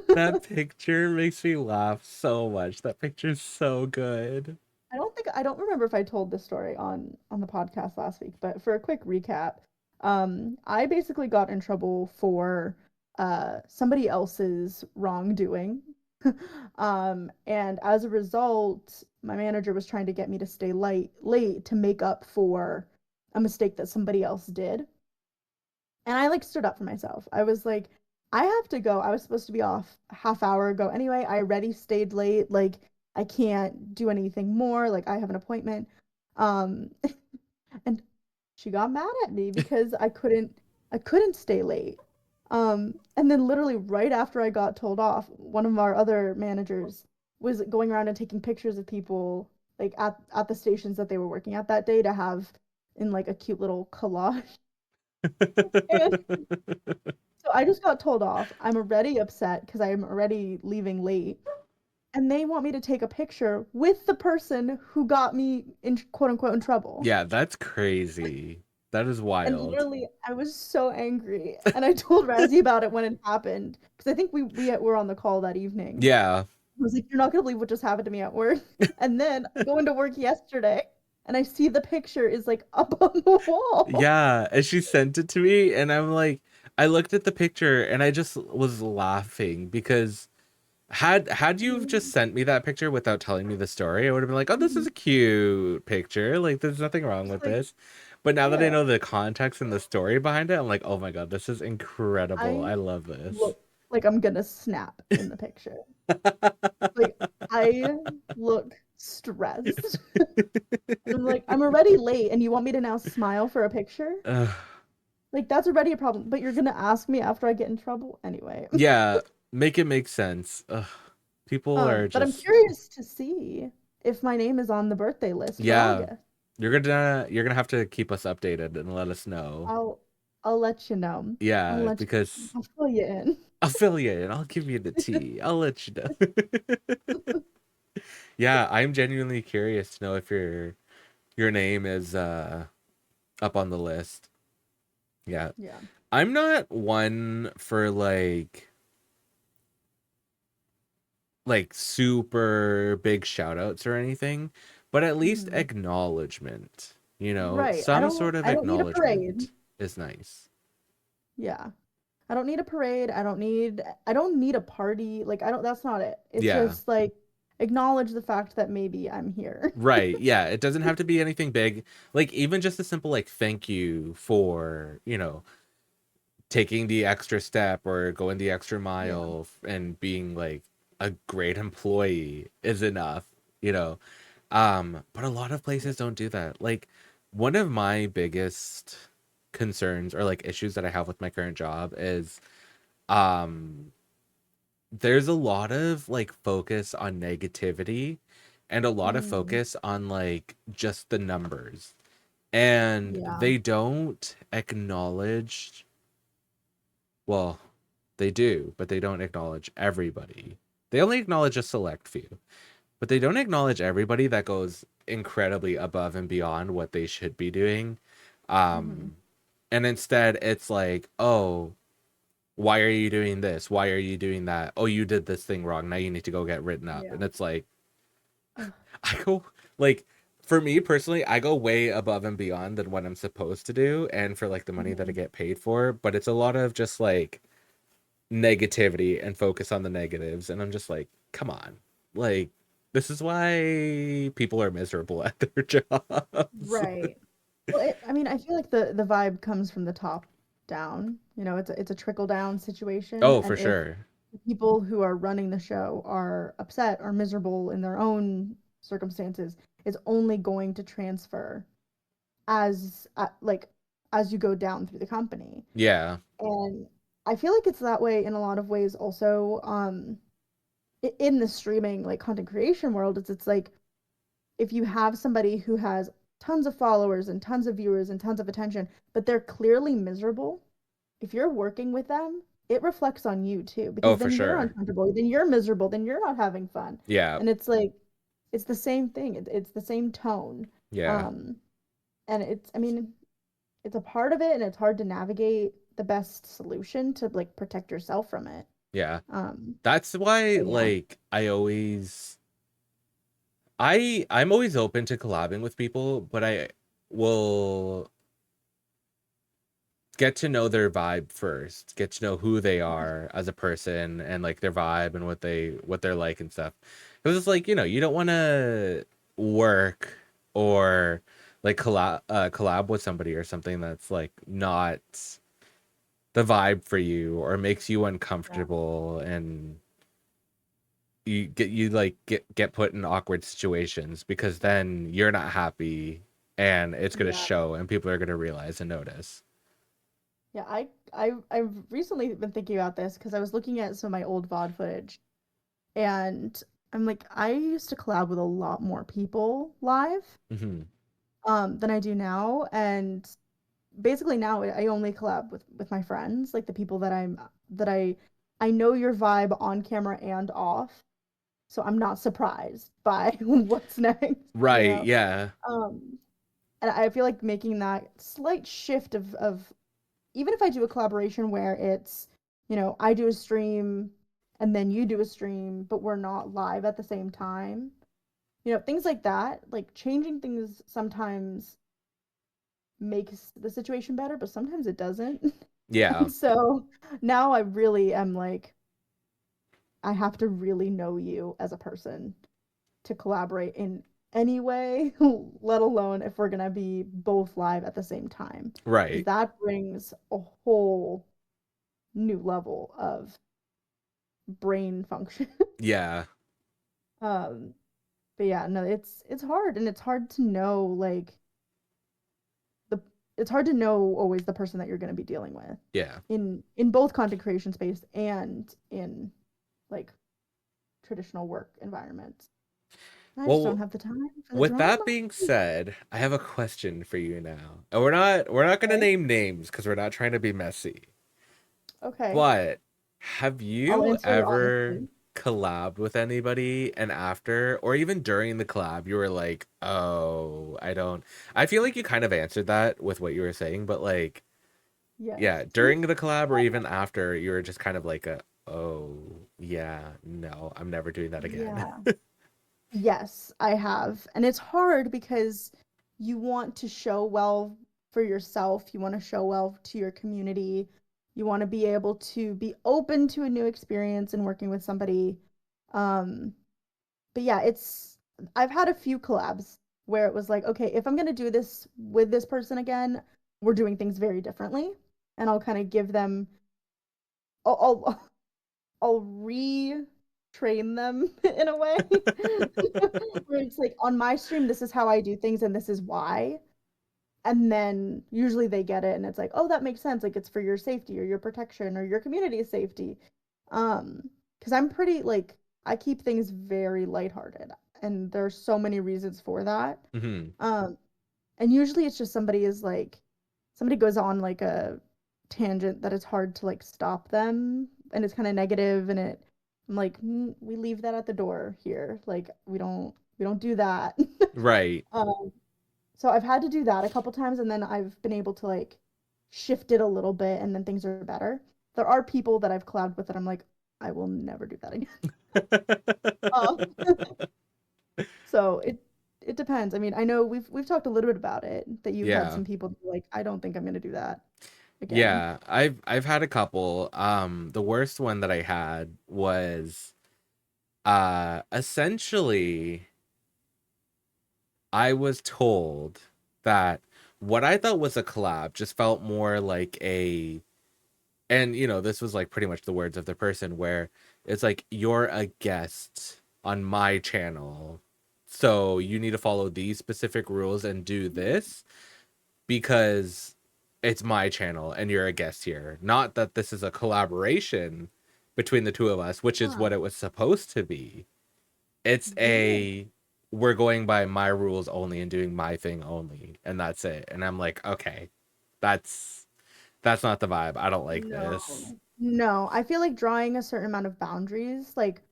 That picture makes me laugh so much. That picture's so good. I don't remember if I told this story on the podcast last week, but for a quick recap, I basically got in trouble for somebody else's wrongdoing. And as a result, my manager was trying to get me to stay late to make up for a mistake that somebody else did. And I like stood up for myself. I was like, I have to go. I was supposed to be off a half hour ago anyway. I already stayed late. Like, I can't do anything more. Like, I have an appointment. Um, and she got mad at me because I couldn't stay late. And then literally right after I got told off, one of our other managers was going around and taking pictures of people like at the stations that they were working at that day to have in like a cute little collage. And so I just got told off. I'm already upset because I'm already leaving late. And they want me to take a picture with the person who got me in quote unquote in trouble. Yeah, that's crazy. That is And wild. literally, I was so angry. And I told Razzie about it when it happened. Because I think we were on the call that evening. Yeah. I was like, you're not gonna believe what just happened to me at work. And then I go into work yesterday. and I see the picture is like up on the wall. Yeah, and she sent it to me, and I'm like, I looked at the picture and I just was laughing because had you just sent me that picture without telling me the story, I would have been like, oh, this is Mhm. a cute picture. Like, there's nothing wrong Just with like, this. But now that I yeah, know the context and the story behind it, I'm like, oh my God, this is incredible. I I love this. look like I'm gonna snap in the picture. Like I look stressed. I'm like, I'm already late and you want me to now smile for a picture? Ugh. Like that's already a problem, but you're gonna ask me after I get in trouble anyway. Yeah, make it make sense. Ugh. People are But I'm just, curious to see if my name is on the birthday list for yeah, August. you're gonna have to keep us updated and let us know. I'll I'll let you know. I'll Yeah, let you because I'll fill you in. I'll fill you in. I'll give you the tea. I'll let you know. Yeah, I'm genuinely curious to know if your name is up on the list. Yeah. Yeah. I'm not one for like super big shout outs or anything, but at least Mhm. acknowledgement. Right. Some sort of I don't need a parade. acknowledgement is nice. Yeah. I don't need a parade. I don't need a party. Like I don't that's not it. It's Yeah. just like acknowledge the fact that maybe I'm here. Right. Yeah, it doesn't have to be anything big. Like even just a simple like thank you for, taking the extra step or going the extra Yeah. mile and being like a great employee is enough, you know. But a lot of Yeah. places don't do that. Like one of my biggest concerns or like issues that I have with my current job is um there's a lot of like focus on negativity and a lot of Mm, focus on like just the numbers. And yeah. they don't acknowledge, well, they do, but they don't acknowledge everybody. They only acknowledge a select few, but they don't acknowledge everybody that goes incredibly above and beyond what they should be doing. Hmm. Um, and instead, it's like, oh, why are you doing this? Why are you doing that? Oh, you did this thing wrong. Now you need to go get written up. Yeah. And it's like, Ugh. I go, like, for me personally, I go way above and beyond than what I'm supposed to do. And for like the money that I Mhm. get paid for, but it's a lot of just like, negativity and focus on the negatives, and I'm just like, come on, like this is why people are miserable at their jobs. Right. Well, I mean, I feel like the vibe comes from the top down. You know, it's a trickle down situation, Oh, for and if sure. the people who are running the show are upset or miserable in their own circumstances, it's only going to transfer like as you go down through the company. Yeah. And I feel like it's that way in a lot of ways also in the streaming like content creation world. It's like if you have somebody who has tons of followers and tons of viewers and tons of attention, but they're clearly miserable, if you're working with them, it reflects on you too, Oh, because for then you're sure. uncomfortable, then you're miserable, then you're not having fun. Yeah. And it's like, it's the same thing. It's the same tone. Yeah. Um, and I mean, it's a part of it and it's hard to navigate the best solution to like protect yourself from it. Yeah. Um, That's why but yeah. like I'm always open to collabing with people, but I will get to know their vibe first, get to know who they are as a person and like their vibe and what they're like and stuff. Because it's like, you don't want to work or like collab with somebody or something that's like not the vibe for you or makes you Yeah. uncomfortable, and you get put in awkward situations because then you're not happy and it's going to Yeah. show and people are going to realize and notice. Yeah, I've recently been thinking about this because I was looking at some of my old VOD footage, and I'm like, I used to collab with a lot more people live Hmm. than I do now, and basically now I only collab with my friends, like the people that I know your vibe on camera and off, so I'm not surprised by what's next, you Right, know. yeah. Um, and I feel like making that slight shift of even if I do a collaboration where it's, I do a stream and then you do a stream, but we're not live at the same time, things like that. Like changing things sometimes makes the situation better, but sometimes it doesn't. Yeah. And so now I really am like, I have to really know you as a person to collaborate in any way, let alone if we're gonna be both live at the same time. Because Right. that brings a whole new level of brain function. Yeah. um, but yeah, no, it's hard and it's hard to know the it's hard to know always the person that you're gonna be dealing with Yeah. in both content creation space and in like traditional work environments. I just don't Well, have the time for the with that drama. being said, I have a question for you now. And we're not gonna Okay. name names because we're not trying to be messy. Okay. But have I'll you answer ever honestly. collabed with anybody and after or even during the collab you were like, "Oh, I don't." I feel like you kind of answered that with what you were saying, but like, Yes. yeah, during the collab or even after you were just kind of like "Oh, yeah, no, I'm never doing that again." Yeah. Yes, I have. And it's hard because you want to show well for yourself, you want to show well to your community, you want to be able to be open to a new experience and working with somebody. Um, but yeah, I've had a few collabs where it was like, okay, if I'm gonna do this with this person again, we're doing things very differently. And I'll kind of give them I'll I'll retrain them in a way where it's like on my stream, this is how I do things and this is why. And then usually they get it and it's like, oh, that makes sense. Like it's for your safety or your protection or your community's safety. Because I'm pretty like I keep things very lighthearted and there's so many reasons for that. Mhm. Um, and usually it's just somebody goes on like a tangent that it's hard to like stop them and it's kind of negative and I'm like, we leave that at the door here. Like we don't do that." Right. um so I've had to do that a couple times and then I've been able to like shift it a little bit and then things are better. There are people that I've collabed with that I'm like, I will never do that again. um so it depends. I mean, I know we've talked a little bit about it that you've had Yeah. some people be like, I don't think I'm gonna do that again. Yeah, I've had a couple. The worst one that I had was essentially I was told that what I thought was a collab just felt more like a, and this was like pretty much the words of the person where it's like you're a guest on my channel. So you need to follow these specific rules and do this because it's my channel and you're a guest here. Not that this is a collaboration between the two of us, which is Huh. what it was supposed to be. It's Weird. a we're going by my rules only and doing my thing only, and that's it. And I'm like, okay, that's that's not the vibe. I don't like this. No. No, I feel like drawing a certain amount of boundaries, like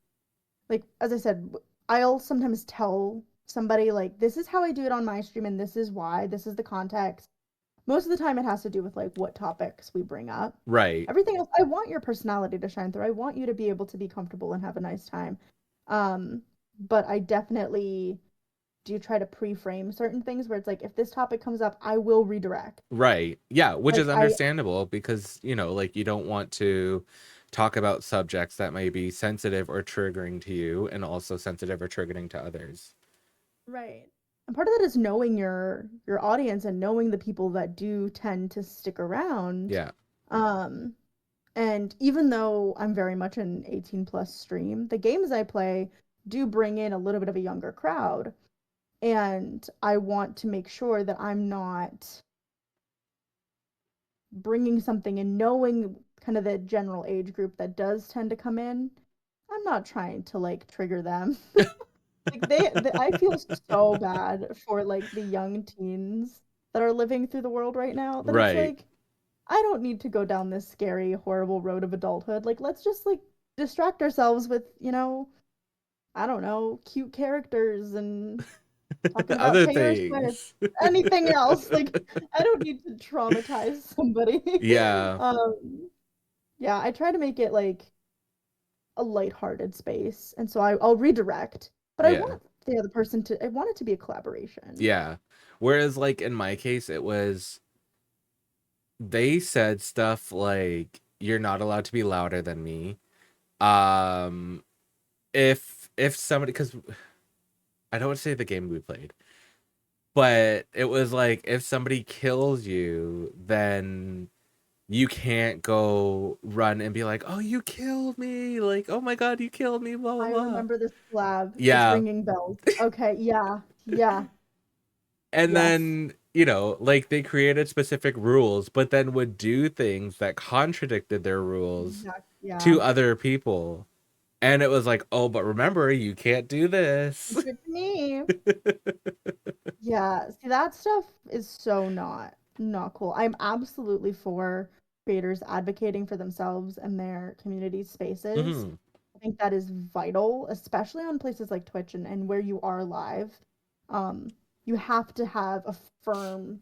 as I said, I'll sometimes tell somebody like this is how I do it on my stream and this is why, this is the context. Most of the time it has to do with like what topics we bring up. Right. Everything else, I want your personality to shine through. I want you to be able to be comfortable and have a nice time. Um, but I definitely do try to pre-frame certain things where it's like if this topic comes up, I will redirect. Right. Yeah, which is Like I understandable because, like you don't want to talk about subjects that may be sensitive or triggering to you and also sensitive or triggering to others. Right. And part of that is knowing your audience and knowing the people that do tend to stick around. Yeah. Um, and even though I'm very much an 18 plus stream, the games I play do bring in a little bit of a younger crowd. And I want to make sure that I'm not bringing something and knowing kind of the general age group that does tend to come in. I'm not trying to like trigger them. Like I feel so bad for like the young teens that are living through the world right now that it's Right. like I don't need to go down this scary, horrible road of adulthood. Like let's just like distract ourselves with, I don't know, cute characters and talking about Other Taylor Swift. things. Anything else. Like I don't need to traumatize somebody. Yeah. um yeah, I try to make it like a lighthearted space. And so I'll redirect. But I Yeah. want the other person to, I want it to be a collaboration. Yeah. Whereas like in my case, it was they said stuff like you're not allowed to be louder than me. Um, if somebody, because I don't want to say the game we played, but it was like if somebody kills you, then you can't go run and be like, "Oh, you killed me!" Like, "Oh my God, you killed me!" Blah blah I blah. remember this collab. It's Yeah, ringing bells. Okay, yeah, yeah, and yes, then like they created specific rules, but then would do things that contradicted their rules exact, yeah. to other people, and it was like, "Oh, but remember, you can't do this." Good to me. Yeah, see that stuff is so not cool. I'm absolutely for creators advocating for themselves and their community spaces. Hmm. I think that is vital, especially on places like Twitch and where you are live. Um, you have to have a firm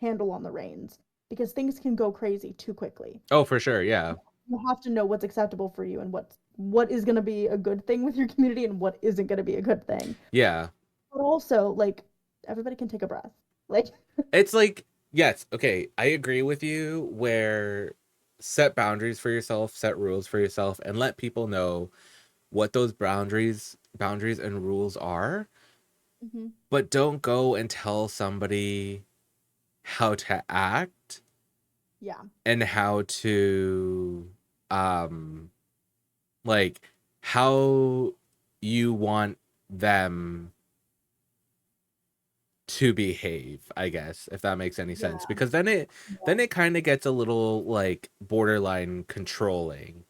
handle on the reins because things can go crazy too quickly. Oh, for sure. Yeah. You have to know what's acceptable for you and what is going to be a good thing with your community and what isn't going to be a good thing. Yeah. But also, like, everybody can take a breath. Like, It's like, yes, okay, I agree with you where set boundaries for yourself, set rules for yourself, and let people know what those boundaries and rules are, hmm but don't go and tell somebody how to act yeah, and how to um like how you want them to behave, I guess, if that makes any sense, yeah, because then yeah, it kind of gets a little like borderline controlling,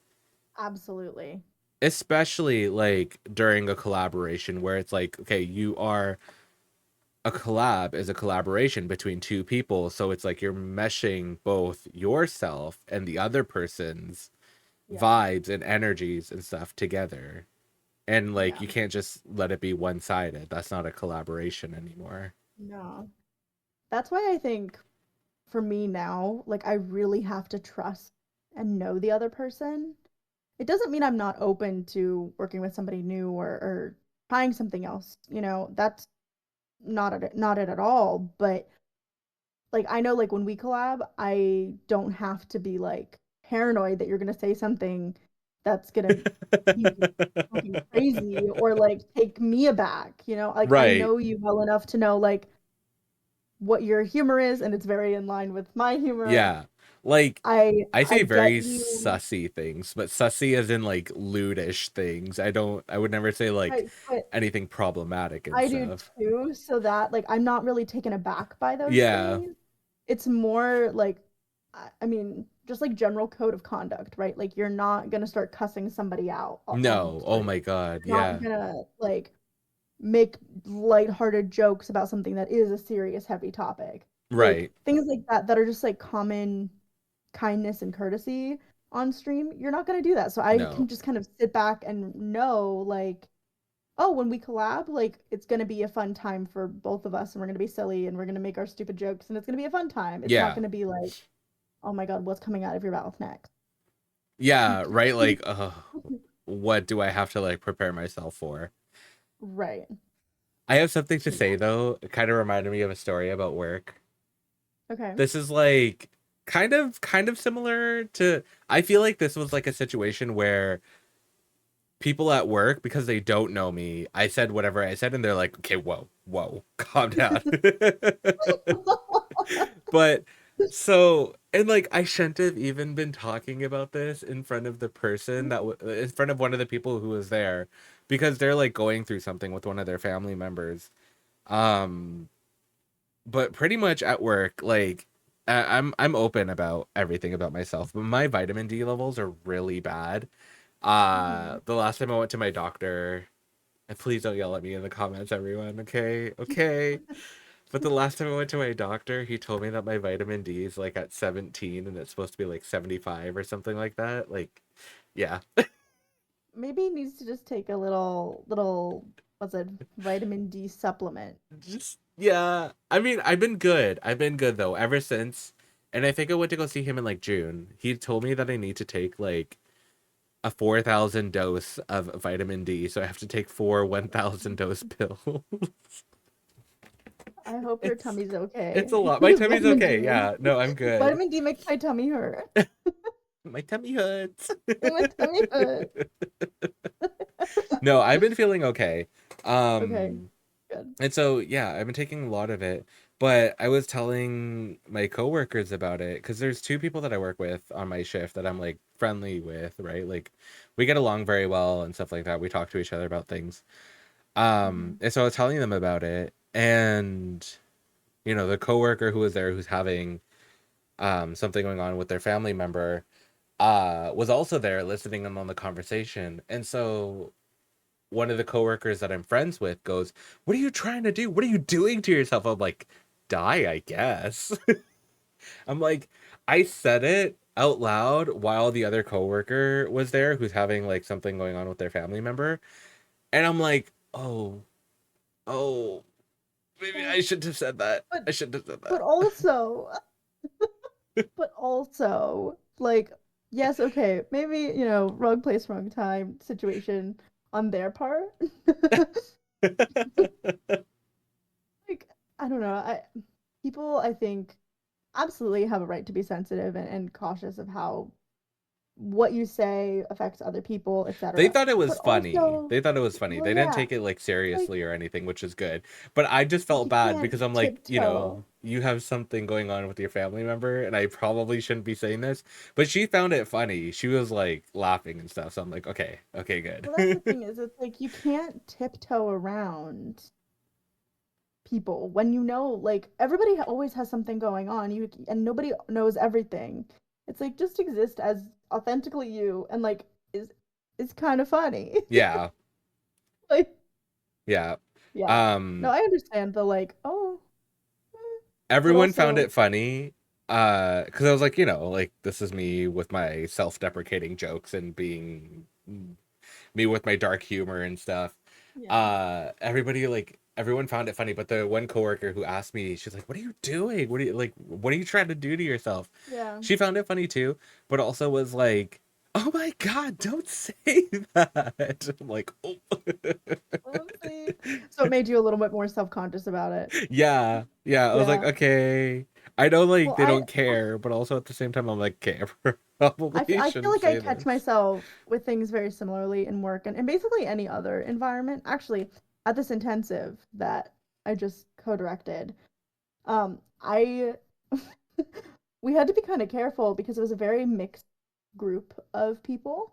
absolutely. especially like during a collaboration where it's like, okay, you are a collab is a collaboration between two people, so it's like you're meshing both yourself and the other person's Yeah, vibes and energies and stuff together, and like yeah, you can't just let it be one-sided. That's not a collaboration anymore. no. That's why I think for me now, like, I really have to trust and know the other person. It doesn't mean I'm not open to working with somebody new or trying something else. That's not it at all. But like I know like when we collab, I don't have to be like paranoid that you're gonna say something that's gonna be fucking crazy or like take me aback, Like I Right. know you well enough to know like what your humor is, and it's very in line with my humor. Yeah. Like I I say get very you sussy things, but sussy as in like lewdish things. I would never say like right, but anything problematic and I do stuff. too, so that like I'm not really taken aback by those Yeah. things. It's more like I mean, just like general code of conduct, right? Like you're not gonna start cussing somebody out on No. Oh stream. my God. You're not Yeah. gonna like make lighthearted jokes about something that is a serious, heavy topic. Like Right. things like that that are just like common kindness and courtesy on stream. You're not gonna do that. So I No. can just kind of sit back and know like oh, when we collab, like it's gonna be a fun time for both of us, and we're gonna be silly, and we're gonna make our stupid jokes, and it's gonna be a fun time. It's not Yeah. gonna be like, oh my God, what's coming out of your mouth next? Yeah, right, like what do I have to like prepare myself for? Right. I have something to Yeah. say though. It kind of reminded me of a story about work. Okay. This is like kind of similar to, I feel like this was like a situation where people at work, because they don't know me, I said whatever I said and they're like, okay, whoa, calm down. But so, and like I shouldn't have even been talking about this in front of the person in front of one of the people who was there, because they're like going through something with one of their family members. Um, but pretty much at work, like I'm open about everything about myself, but my vitamin D levels are really bad. hmm The last time I went to my doctor, and please don't yell at me in the comments, everyone. Okay, okay. But the last time I went to my doctor, he told me that my vitamin D is like at 17 and it's supposed to be like 75 or something like that. Like, yeah. Maybe he needs to just take a little what's it, vitamin D supplement. Just, yeah. I mean, I've been good. I've been good though, ever since. And I think I went to go see him in like June. He told me that I need to take like a 4,000 dose of vitamin D, so I have to take 4 1,000 dose pills. I hope your It's tummy's okay. it's a lot. My Because tummy's vitamin okay. D, Yeah, no, I'm good. vitamin D makes my tummy hurt. My tummy hurts. My tummy hurt. No, I've been feeling okay. Okay, Um, good. and so yeah, I've been taking a lot of it. But I was telling my coworkers about it because there's two people that I work with on my shift that I'm like friendly with, right? Like we get along very well and stuff like that. We talk to each other about things. Mhm. And so I was telling them about it, and the coworker who was there who's having something going on with their family member was also there listening in on the conversation. And so one of the coworkers that I'm friends with goes, "What are you trying to do? What are you doing to yourself?" I'm like, "Die, I guess." I'm like, I said it out loud while the other coworker was there who's having like something going on with their family member. And I'm like, oh, maybe Well, I shouldn't have said that. but I shouldn't have said but that. also, like, yes, okay, maybe, wrong place, wrong time situation on their part. Like, I don't know. People, I think, absolutely have a right to be sensitive and cautious of how what you say affects other people, They etc. thought it was But funny. also, They thought it was funny. well, They didn't yeah, take it like like seriously or anything, which is good. But I just felt you bad can't because I'm like, tiptoe. you have something going on with your family member, and I probably shouldn't be saying this. But she found it funny. She was like laughing and stuff. So I'm like, okay, okay, Well, that's the good. thing is, it's like you can't tiptoe around people when like everybody always has something going on. And nobody knows everything. It's like just exist as authentically you, and like is kind of funny. Yeah, Like, yeah. yeah. No, Um, I understand the like, oh, but Everyone found also, it funny. Because I was like, like this is me with my self-deprecating jokes and being me with my dark humor and stuff. yeah, Everyone found it funny, but the one coworker who asked me, she's like, "What are you doing? What are you trying to do to yourself?" yeah. She found it funny too, but also was like, "Oh my God, don't say that." I'm like, "Oh." Oopsie. So it made you a little bit more self-conscious about it. Yeah, yeah. I was like, Yeah. okay. I know like Well, they don't care, but also at the same time, I'm like, okay, I probably I feel shouldn't like I say catch this. myself with things very similarly in work and basically any other environment. Actually, at this intensive that I just co-directed, I we had to be kind of careful because it was a very mixed group of people.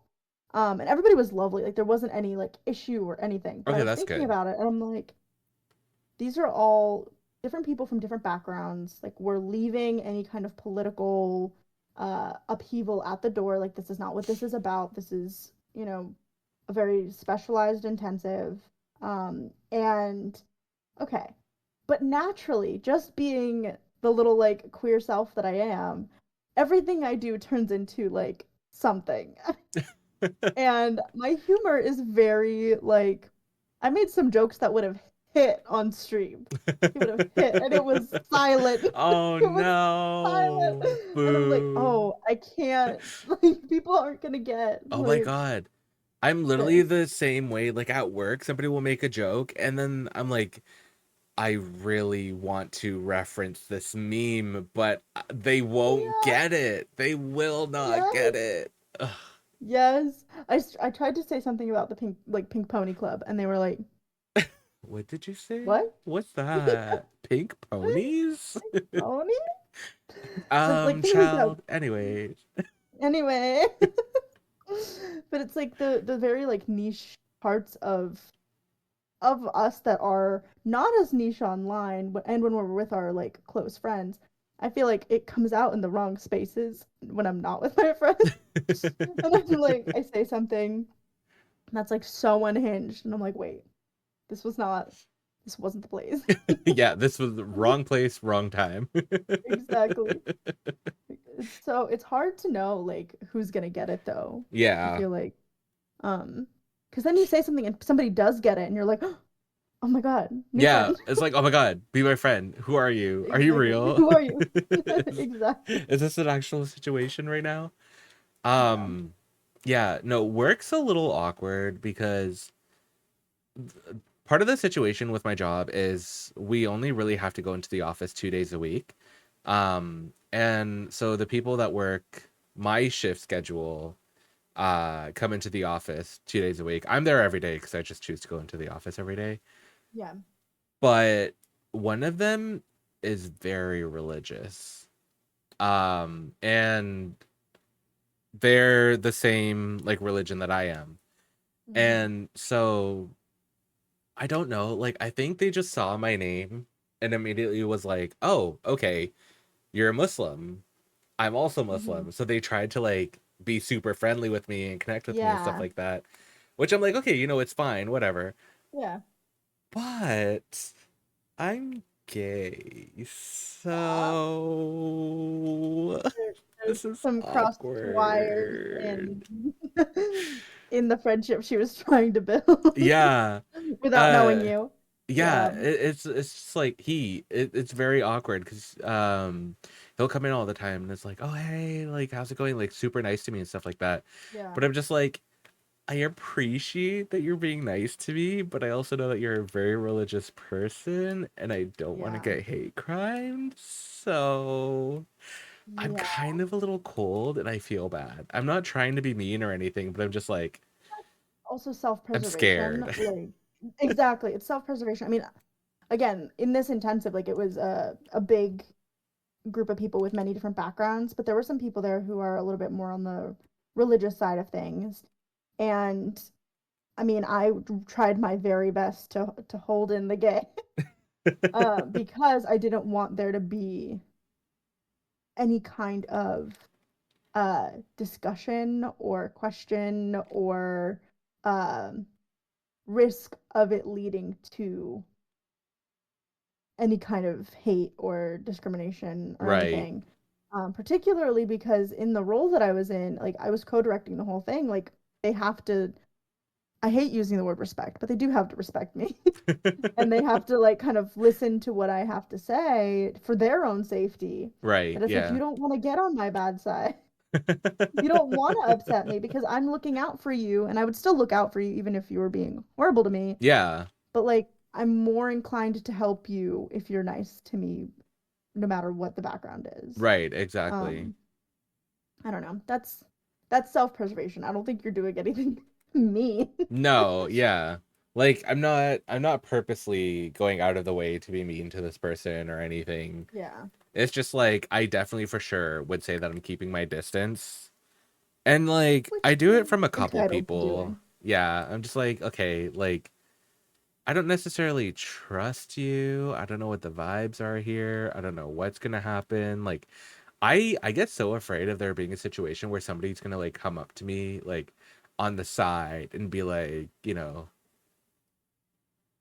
And everybody was lovely. Like there wasn't any like issue or anything. But I Okay, was that's thinking good. about it and I'm like, these are all different people from different backgrounds. Like we're leaving any kind of political upheaval at the door. Like this is not what this is about. This is, a very specialized intensive. And okay. But naturally, just being the little like queer self that I am, everything I do turns into like something. And my humor is very like I made some jokes that would have hit on stream. It would have hit and it was silent. Oh It was silent. no. And I'm like, Boo. "Oh, I can't. Like people aren't going to get Oh my like God. I'm literally this." the same way. Like at work, somebody will make a joke, and then I'm like, I really want to reference this meme, but they won't Yeah. get it. They will not get Yes. it. Ugh. Yes. I tried to say something about the pink pony club and they were like, What did you say? "What? What's that? Pink What? ponies? Pink pony?" Like things like that. Child. Anyways. Anyway, but it's like the very like niche parts of us that are not as niche online, and when we're with our like close friends, I feel like it comes out in the wrong spaces when I'm not with my friends. And I'm like, I say something that's like so unhinged, and I'm like, wait, this was not, this wasn't the place. Yeah, this was the wrong place, wrong time. Exactly. It's hard to know like who's gonna get it though. I Yeah. feel like, um, because then you say something and somebody does get it, and you're like, oh my God, new Yeah, friend. it's like, oh my God, be my friend. Who are you? Are you Exactly. real? Who are you? Is, Exactly. is this an actual situation right now? Yeah. Um, Yeah, no, work's a little awkward because part of the situation with my job is we only really have to go into the office 2 days a week. And so the people that work my shift schedule come into the office 2 days a week. I'm there every day because I just choose to go into the office every day. Yeah. But one of them is very religious. And they're the same like religion that I am. Mm-hmm. And so I don't know, like I think they just saw my name and immediately was like, "Oh, okay, you're a Muslim. I'm also Mm-hmm. Muslim." So they tried to like be super friendly with me and connect with me and stuff Yeah. like that, which I'm like, "Okay, it's fine, whatever." Yeah. But I'm gay. Uh, So there's this is some crossed wires awkward. in in the friendship she was trying to build Yeah. without knowing Uh you. yeah, Yeah. it's just like it's very awkward because he'll come in all the time and it's like, "Oh, hey, like how's it going?" Like super nice to me and stuff like that. Yeah. But I'm just like, I appreciate that you're being nice to me, but I also know that you're a very religious person and I don't want to Yeah. get hate crimes. So I'm Yeah. kind of a little cold and I feel bad. I'm not trying to be mean or anything, but I'm just like, Also I'm self-preservation, scared. like exactly, it's self-preservation. I mean, again, in this intensive, like it was a big group of people with many different backgrounds, but there were some people there who are a little bit more on the religious side of things. And I mean, I tried my very best to hold in the gay, because I didn't want there to be any kind of discussion or question or um, risk of it leading to any kind of hate or discrimination or Right. anything. Particularly because in the role that I was in, like I was co-directing the whole thing, like they have to, I hate using the word respect, but they do have to respect me. And they have to like kind of listen to what I have to say for their own safety. Right. That it's like, you Yeah. don't want to get on my bad side. You don't want to upset me because I'm looking out for you, and I would still look out for you even if you were being horrible to me. Yeah. But like, I'm more inclined to help you if you're nice to me, no matter what the background is. Right. Exactly. Um, I don't know. That's self-preservation. I don't think you're doing anything mean. No, yeah. Like I'm not purposely going out of the way to be mean to this person or anything. Yeah. It's just like I definitely for sure would say that I'm keeping my distance. And like Which I do it you're from a couple entitled to people. doing. Yeah, I'm just like, okay, like I don't necessarily trust you. I don't know what the vibes are here. I don't know what's gonna happen. Like I get so afraid of there being a situation where somebody's gonna like come up to me like on the side and be like,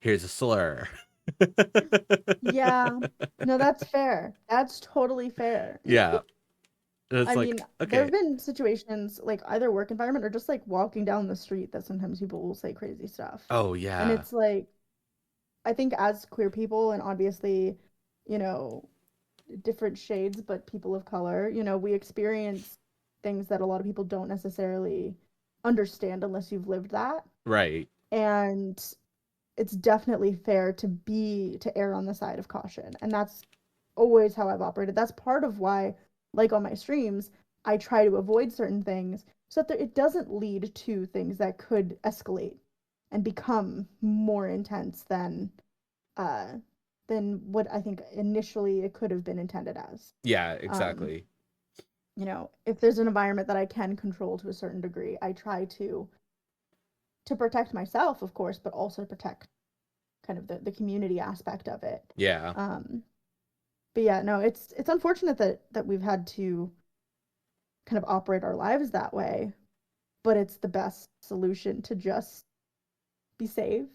here's a slur. Yeah. No, that's fair. That's totally fair. Yeah. And it's I like, mean, there okay. have been situations like either work environment or just like walking down the street that sometimes people will say crazy stuff. Oh And yeah. it's like, I think as queer people and obviously, you know, different shades, but people of color, we experience things that a lot of people don't necessarily understand unless you've lived that. Right. And it's definitely fair to err on the side of caution. And that's always how I've operated. That's part of why, like on my streams, I try to avoid certain things so that it doesn't lead to things that could escalate and become more intense uh than what I think initially it could have been intended as. Yeah, Um, exactly. if there's an environment that I can control to a certain degree, I try to protect myself, of course, but also protect kind of the community aspect of it. Yeah. Um, but yeah, no, it's unfortunate that we've had to kind of operate our lives that way, but it's the best solution to just be safe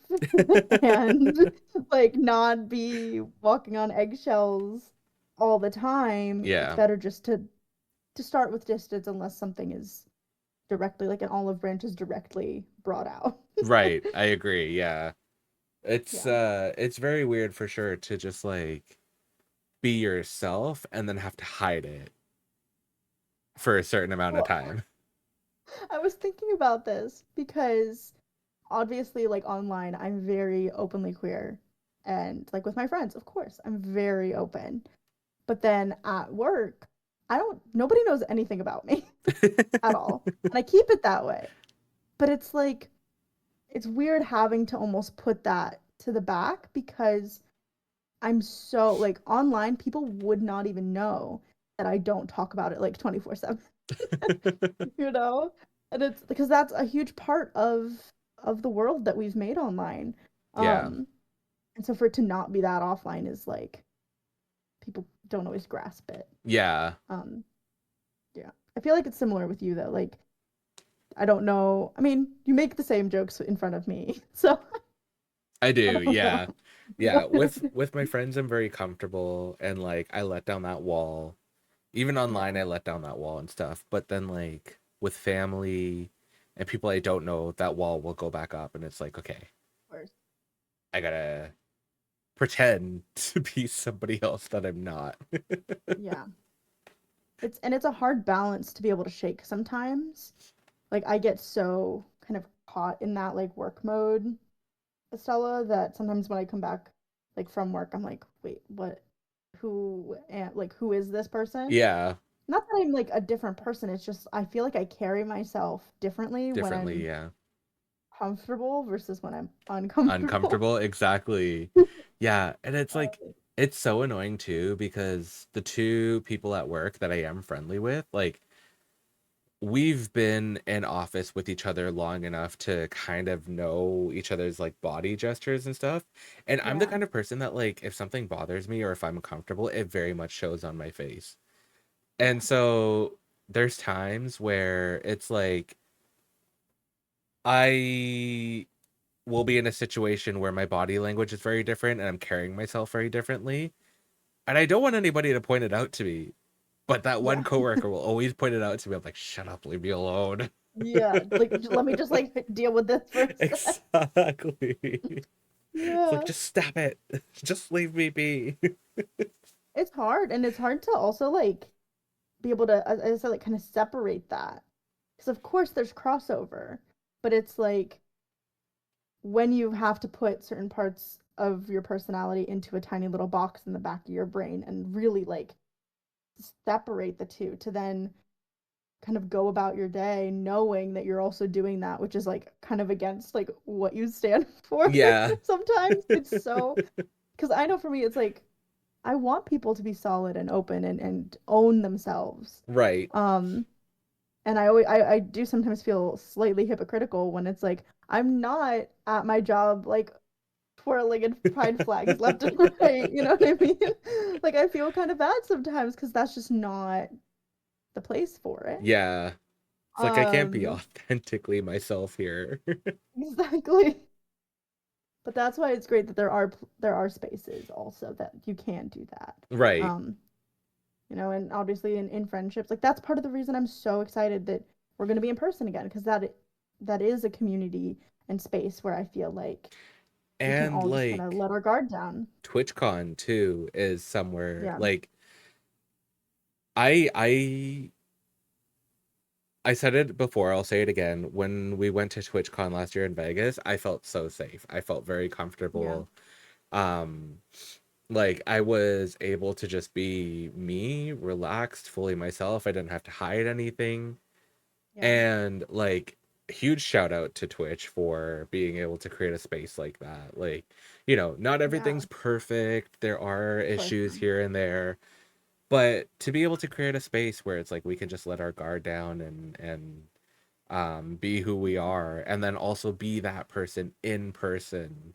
and like not be walking on eggshells all the time. It's Yeah. better just to start with distance unless something is directly like an olive branch is directly brought out. Right. I agree. Yeah. It's Yeah. it's very weird for sure to just like be yourself and then have to hide it for a certain amount of Well, time. I was thinking about this because obviously, like online, I'm very openly queer. And like with my friends, of course, I'm very open. But then at work, nobody knows anything about me at all. And I keep it that way. But it's like, it's weird having to almost put that to the back because I'm so like online, people would not even know that I don't talk about it like 24/7, you know? And it's because that's a huge part of the world that we've made online. Yeah. Um, and so for it to not be that offline is like people don't always grasp it. Yeah. Um, yeah. I feel like it's similar with you though. Like I don't know. I mean, you make the same jokes in front of me. So I I do. don't know. Yeah. Yeah, with my friends I'm very comfortable, and like I let down that wall. Even online Yeah, I let down that wall and stuff, but then like with family and people I don't know, that wall will go back up and it's like, okay, of course. I gotta pretend to be somebody else that I'm not. Yeah. It's a hard balance to be able to shake sometimes. Like I get so kind of caught in that like work mode, Estella, that sometimes when I come back like from work, I'm like, wait, what? Who is this person? Yeah, Not that I'm like a different person. It's just I feel like I carry myself differently when differently, I'm yeah. comfortable versus when I'm uncomfortable. Uncomfortable, exactly. Yeah, and it's like it's so annoying too because the two people at work that I am friendly with, like we've been in office with each other long enough to kind of know each other's like body gestures and stuff. And I'm the Yeah, kind of person that like if something bothers me or if I'm uncomfortable, it very much shows on my face. And yeah, so there's times where it's like I will be in a situation where my body language is very different and I'm carrying myself very differently. And I don't want anybody to point it out to me. But that one yeah, coworker will always point it out to me. I'm like, shut up, leave me alone. yeah. Like let me just like deal with this for a sec. Exactly. It's like, Yeah. just stop it. Just leave me be. It's hard, and it's hard to also like be able to, as I said, like kind of separate that. Because of course there's crossover, but it's like when you have to put certain parts of your personality into a tiny little box in the back of your brain and really like separate the two to then kind of go about your day knowing that you're also doing that, which is like kind of against like what you stand for. Yeah. Sometimes it's so, because I know for me it's like I want people to be solid and open and own themselves. Right. Um, and I do sometimes feel slightly hypocritical when it's like I'm not at my job like twirling pride flags left and right. You know what I mean? Like I feel kind of bad sometimes because that's just not the place for it. Yeah. It's like I can't be Um, authentically myself here. exactly. But that's why it's great that there are spaces also that you can do that. Right. Um, and obviously in friendships, like that's part of the reason I'm so excited that we're going to be in person again because that is a community and space where I feel like we can And all just kind of like let our guard down. TwitchCon too is somewhere Yeah. like I I said it before, I'll say it again. When we went to TwitchCon last year in Vegas, I felt so safe. I felt very Yeah. comfortable. Um, like I was able to just be me, relaxed, fully myself. I didn't have to hide anything. Yeah. And like huge shout out to Twitch for being able to create a space like that. Like, not Yeah. everything's perfect. There are Of course issues not. here and there, but to be able to create a space where it's like we can just let our guard down and be who we Yeah. are, and then also be that person in person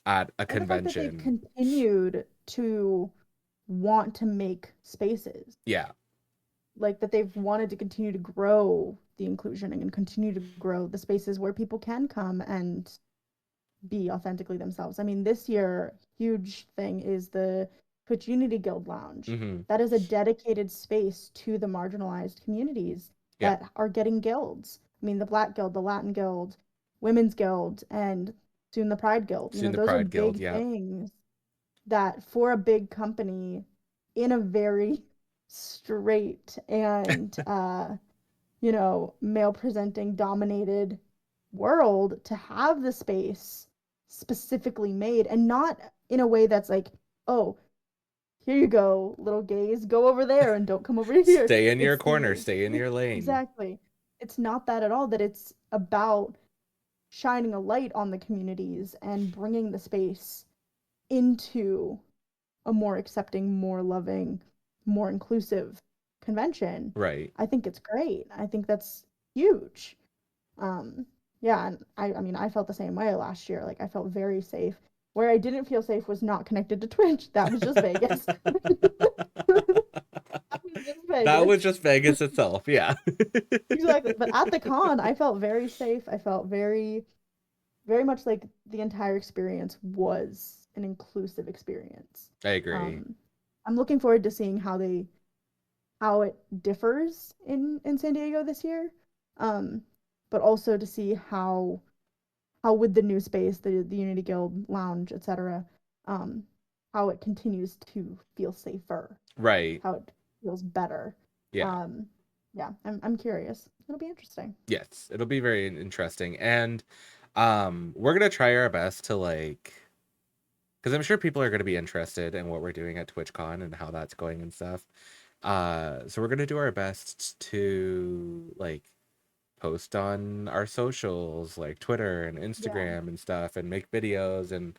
at a And the fact that they've convention. continued to want to make spaces, Yeah. like that they've wanted to continue to grow the inclusion and continue to grow the spaces where people can come and be authentically themselves. I mean, this year, huge thing is the Twitch Unity Guild Lounge. Hmm. That is a dedicated space to the marginalized communities Yeah. that are getting guilds. I mean, the Black Guild, the Latin Guild, Women's Guild, and soon the Pride Guild. Soon the Those are Pride Guild. big Yeah. things that for a big company in a very straight and male presenting dominated world to have the space specifically made, and not in a way that's like, oh, here you go, little gays, go over there and don't come over here. Stay in your It's corner, the stay in your lane. exactly. It's not that at all, that it's about shining a light on the communities and bringing the space into a more accepting, more loving, more inclusive convention. Right. I think it's great. I think that's huge. Um, yeah, and I mean, I felt the same way last year. Like, I felt very safe. Where I didn't feel safe was not connected to Twitch. That was just Vegas. That was just That Vegas. was just Vegas itself. Yeah. Exactly. But at the con, I felt very safe. I felt very, very much like the entire experience was an inclusive experience. I agree. Um, I'm looking forward to seeing how it differs in San Diego this year. Um, but also to see how with the new space, the Unity Guild lounge, etc., um, how it continues to feel safer, Right. how it feels better. Yeah. Um, yeah, I'm curious. It'll be interesting. Yes, it'll be very interesting. And we're going to try our best to like, cuz I'm sure people are going to be interested in what we're doing at TwitchCon and how that's going and stuff. So we're going to do our best to like post on our socials like Twitter and Yeah, Instagram and stuff, and make videos and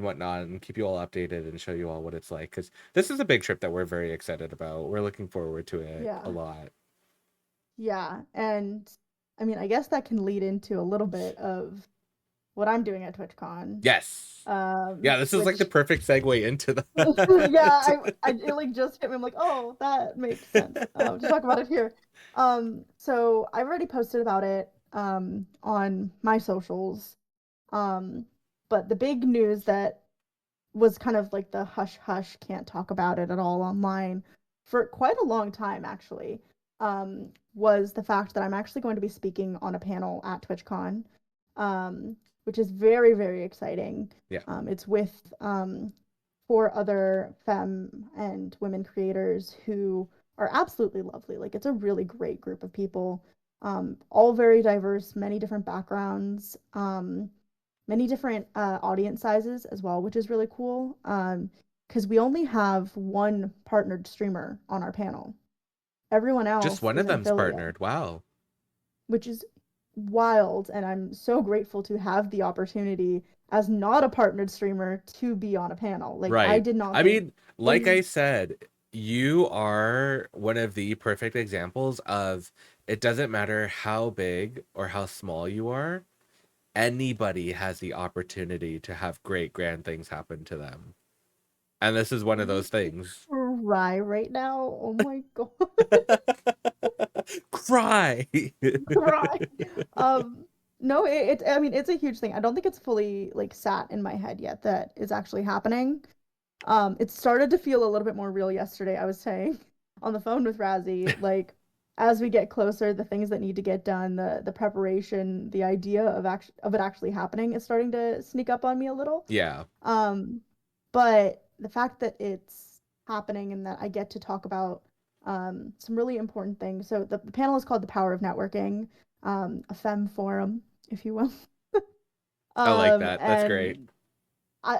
whatnot, and keep you all updated and show you all what it's like, because this is a big trip that we're very excited about. We're looking forward to it a yeah, lot. yeah. And I mean, I guess that can lead into a little bit of what I'm doing at TwitchCon. Yes. Yeah, this is like the Which perfect segue into yeah, the I it like just hit me. I'm like, oh, that makes sense. To talk about it here. So I've already posted about it on my socials. Um, but the big news that was kind of like the hush hush, can't talk about it at all online for quite a long time actually, was the fact that I'm actually going to be speaking on a panel at TwitchCon, which is very, very exciting. Yeah. It's with four other femme and women creators who are absolutely lovely. Like, it's a really great group of people, all very diverse, many different backgrounds, many different audience sizes as well, which is really cool. Because we only have one partnered streamer on our panel. Everyone Just else one is of an them's affiliate, partnered. Wow. which is wild. And I'm so grateful to have the opportunity as not a partnered streamer to be on a panel. Like, I Right. did not I think mean, like in I said, you are one of the perfect examples of it doesn't matter how big or how small you are, anybody has the opportunity to have great grand things happen to them. And this is one of those things. cry right now. Oh my god. Cry. Cry. Um, no, I mean, it's a huge thing. I don't think it's fully like sat in my head yet that is actually happening. It started to feel a little bit more real yesterday. I was saying on the phone with Razzie, like, as we get closer, the things that need to get done, the preparation, the idea of it actually happening is starting to sneak up on me a little. Yeah. Um, but the fact that it's happening and that I get to talk about some really important things. So the panel is called The Power of Networking, a femme forum, if you will. I like that. That's great. And I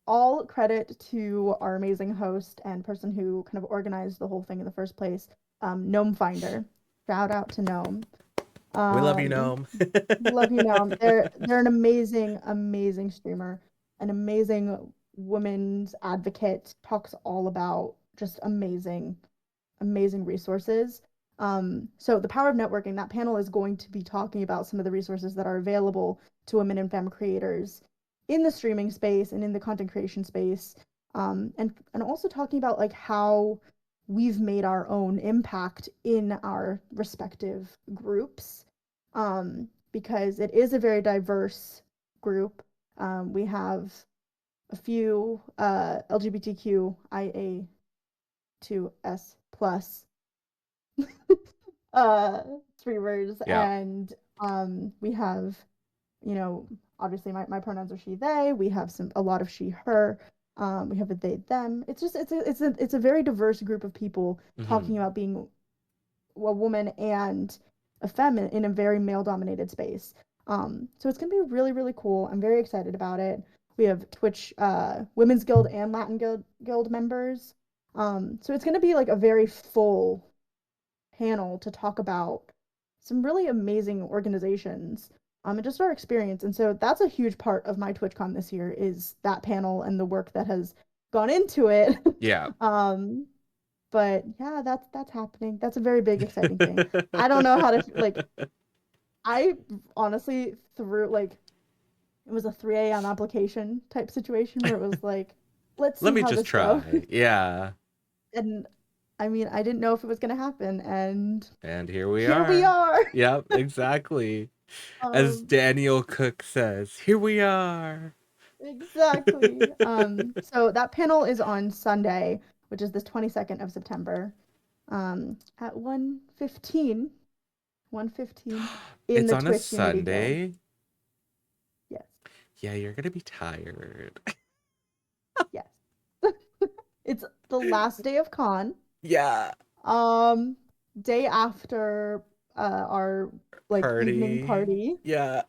all credit to our amazing host and person who kind of organized the whole thing in the first place, Gnome Finder. Shout out to Gnome. We love you, Um, Gnome. love you, Gnome. They're an amazing, amazing streamer, an amazing women's advocate. Talks all about just amazing, amazing resources. So the power of networking, that panel is going to be talking about some of the resources that are available to women and femme creators in the streaming space and in the content creation space. And also talking about like how we've made our own impact in our respective groups. Because it is a very diverse group. We have a few LGBTQIA2S plus uh streamers, Yeah. and we have, you know, obviously my pronouns are she they, we have a lot of she her, we have a they them. It's just it's a very diverse group of people Hmm. talking about being a woman and a femme in a very male dominated space. So it's gonna be really, really cool. I'm very excited about it. We have Twitch Women's Guild and Latin Guild members. So it's gonna be like a very full panel to talk about some really amazing organizations and just our experience. And so that's a huge part of my TwitchCon this year is that panel and the work that has gone into it. Yeah. um, but yeah, that's happening. That's a very big, exciting thing. I don't know how to like. I honestly threw like it was a 3 a.m. application type situation where it was like, let's Let see me how just this goes. try. Yeah. And I mean, I didn't know if it was gonna happen, and And here we here we are. are. Yep, exactly. As Um, Daniel Cook says, here we are. exactly. So that panel is on Sunday, which is the 22nd of September, at 1:15 in It's the on a Twitch Unity Guild. Sunday. Yes, Yeah, you're gonna be tired. yes. It's the last day of con. Yeah. Um, Day after our like evening Party. party. Yeah.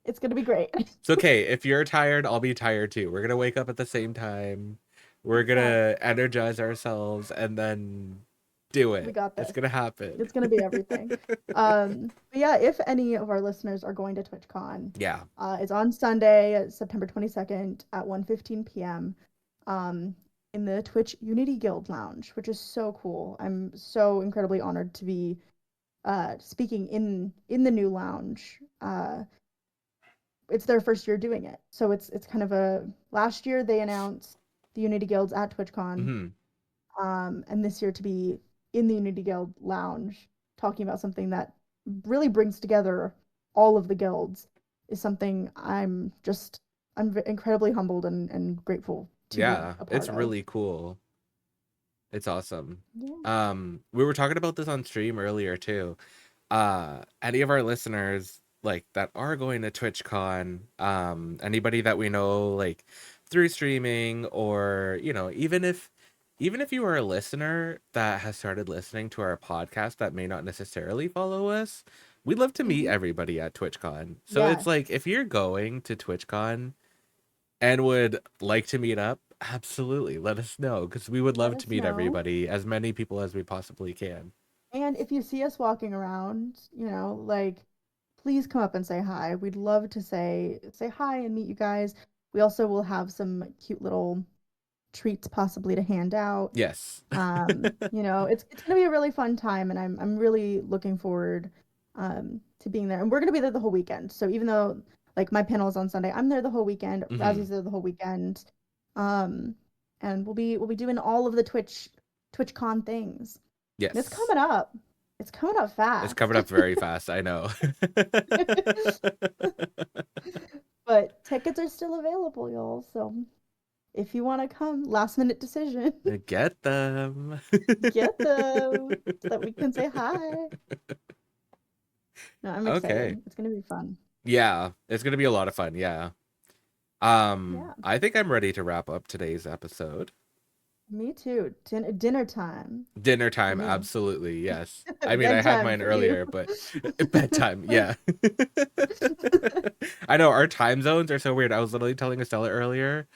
It's gonna be great. It's okay. If you're tired, I'll be tired too. We're gonna wake up at the same time. We're Exactly. gonna energize ourselves and then do We it. got It's this. gonna happen. It's gonna be everything. But yeah, if any of our listeners are going to TwitchCon, Yeah. it's on Sunday, September 22nd at 1:15 p.m. Um, in the Twitch Unity Guild Lounge, which is so cool. I'm so incredibly honored to be speaking in the new lounge. It's their first year doing it, so it's kind of a last year they announced the Unity Guilds at TwitchCon, Hmm. and this year to be in the Unity Guild lounge talking about something that really brings together all of the guilds is something I'm incredibly humbled and grateful to be Yeah, a part it's of. really cool. It's awesome. Yeah. We were talking about this on stream earlier too. Any of our listeners like that are going to TwitchCon, anybody that we know like through streaming or, even if you are a listener that has started listening to our podcast that may not necessarily follow us, we'd love to meet Hmm. everybody at TwitchCon. So it's Yes. like if you're going to TwitchCon and would like to meet up, absolutely let us know because we would Let love to us meet know. everybody, as many people as we possibly can. And if you see us walking around, like please come up and say hi. We'd love to say hi and meet you guys. We also will have some cute little treats possibly to hand out. Yes. It's gonna be a really fun time, and I'm really looking forward to being there. And we're gonna be there the whole weekend. So even though like my panel is on Sunday, I'm there the whole weekend. Hmm. Razzie's there the whole weekend. Um, and we'll be doing all of the TwitchCon things. And it's Yes. coming up. It's coming up It's fast. covered up very fast, I know. But tickets are still available, y'all. So if you want to come, last minute decision, Get them. get them so that we can say hi. No, I'm Okay. excited. It's gonna be fun. Yeah, it's gonna be a lot of fun. Yeah. Yeah, I think I'm ready to wrap up today's episode. me too. Dinner time Dinner for time, me. absolutely. Yes. I mean, I had Bedtime mine for you. earlier, but bedtime. Yeah. I know our time zones are so weird. I was literally telling Estella earlier.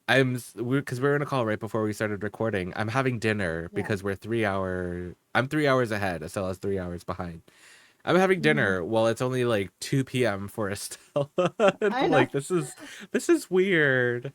Because we were in a call right before we started recording. I'm having dinner Yeah. because I'm 3 hours ahead.Estella's 3 hours behind. I'm having Mm, dinner while it's only like 2 p.m. for Estella. And I I'm know. like, this is weird.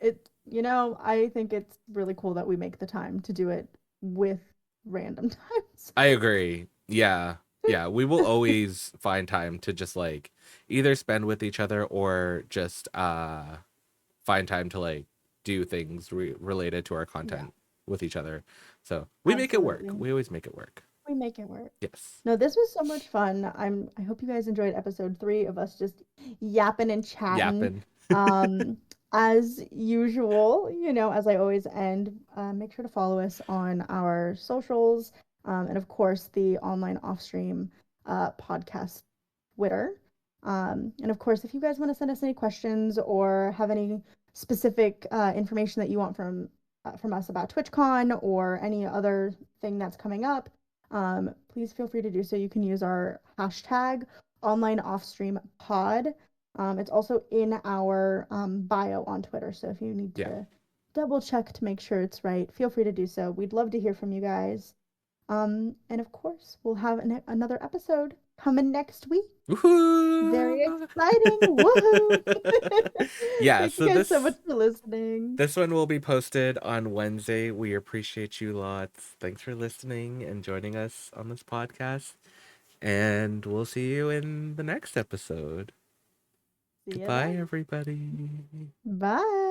I think it's really cool that we make the time to do it with random times. I agree. Yeah. Yeah. We will always find time to just like either spend with each other or just find time to like do things related to our Yeah, content with each other. So we make it work. absolutely. We always make it work. We make it work. Yes. No, this was so much fun. I hope you guys enjoyed episode 3 of us just yapping and chatting. Yapping. Um, as usual, as I always end, make sure to follow us on our socials, and of course the online offstream podcast Twitter. And of course, if you guys want to send us any questions or have any specific information that you want from us about TwitchCon or any other thing that's coming up, please feel free to do so. You can use our hashtag Online OffStream Pod. It's also in our bio on Twitter. So if you need Yeah. to double check to make sure it's right, feel free to do so. We'd love to hear from you guys. And of course, we'll have another episode coming next week. Very Woohoo! exciting. Woohoo! Yeah, Thank you so guys so much this for listening. this one will be posted on Wednesday. We appreciate you lots. Thanks for listening and joining us on this podcast. And we'll see you in the next episode. See you Goodbye, then. everybody. Bye.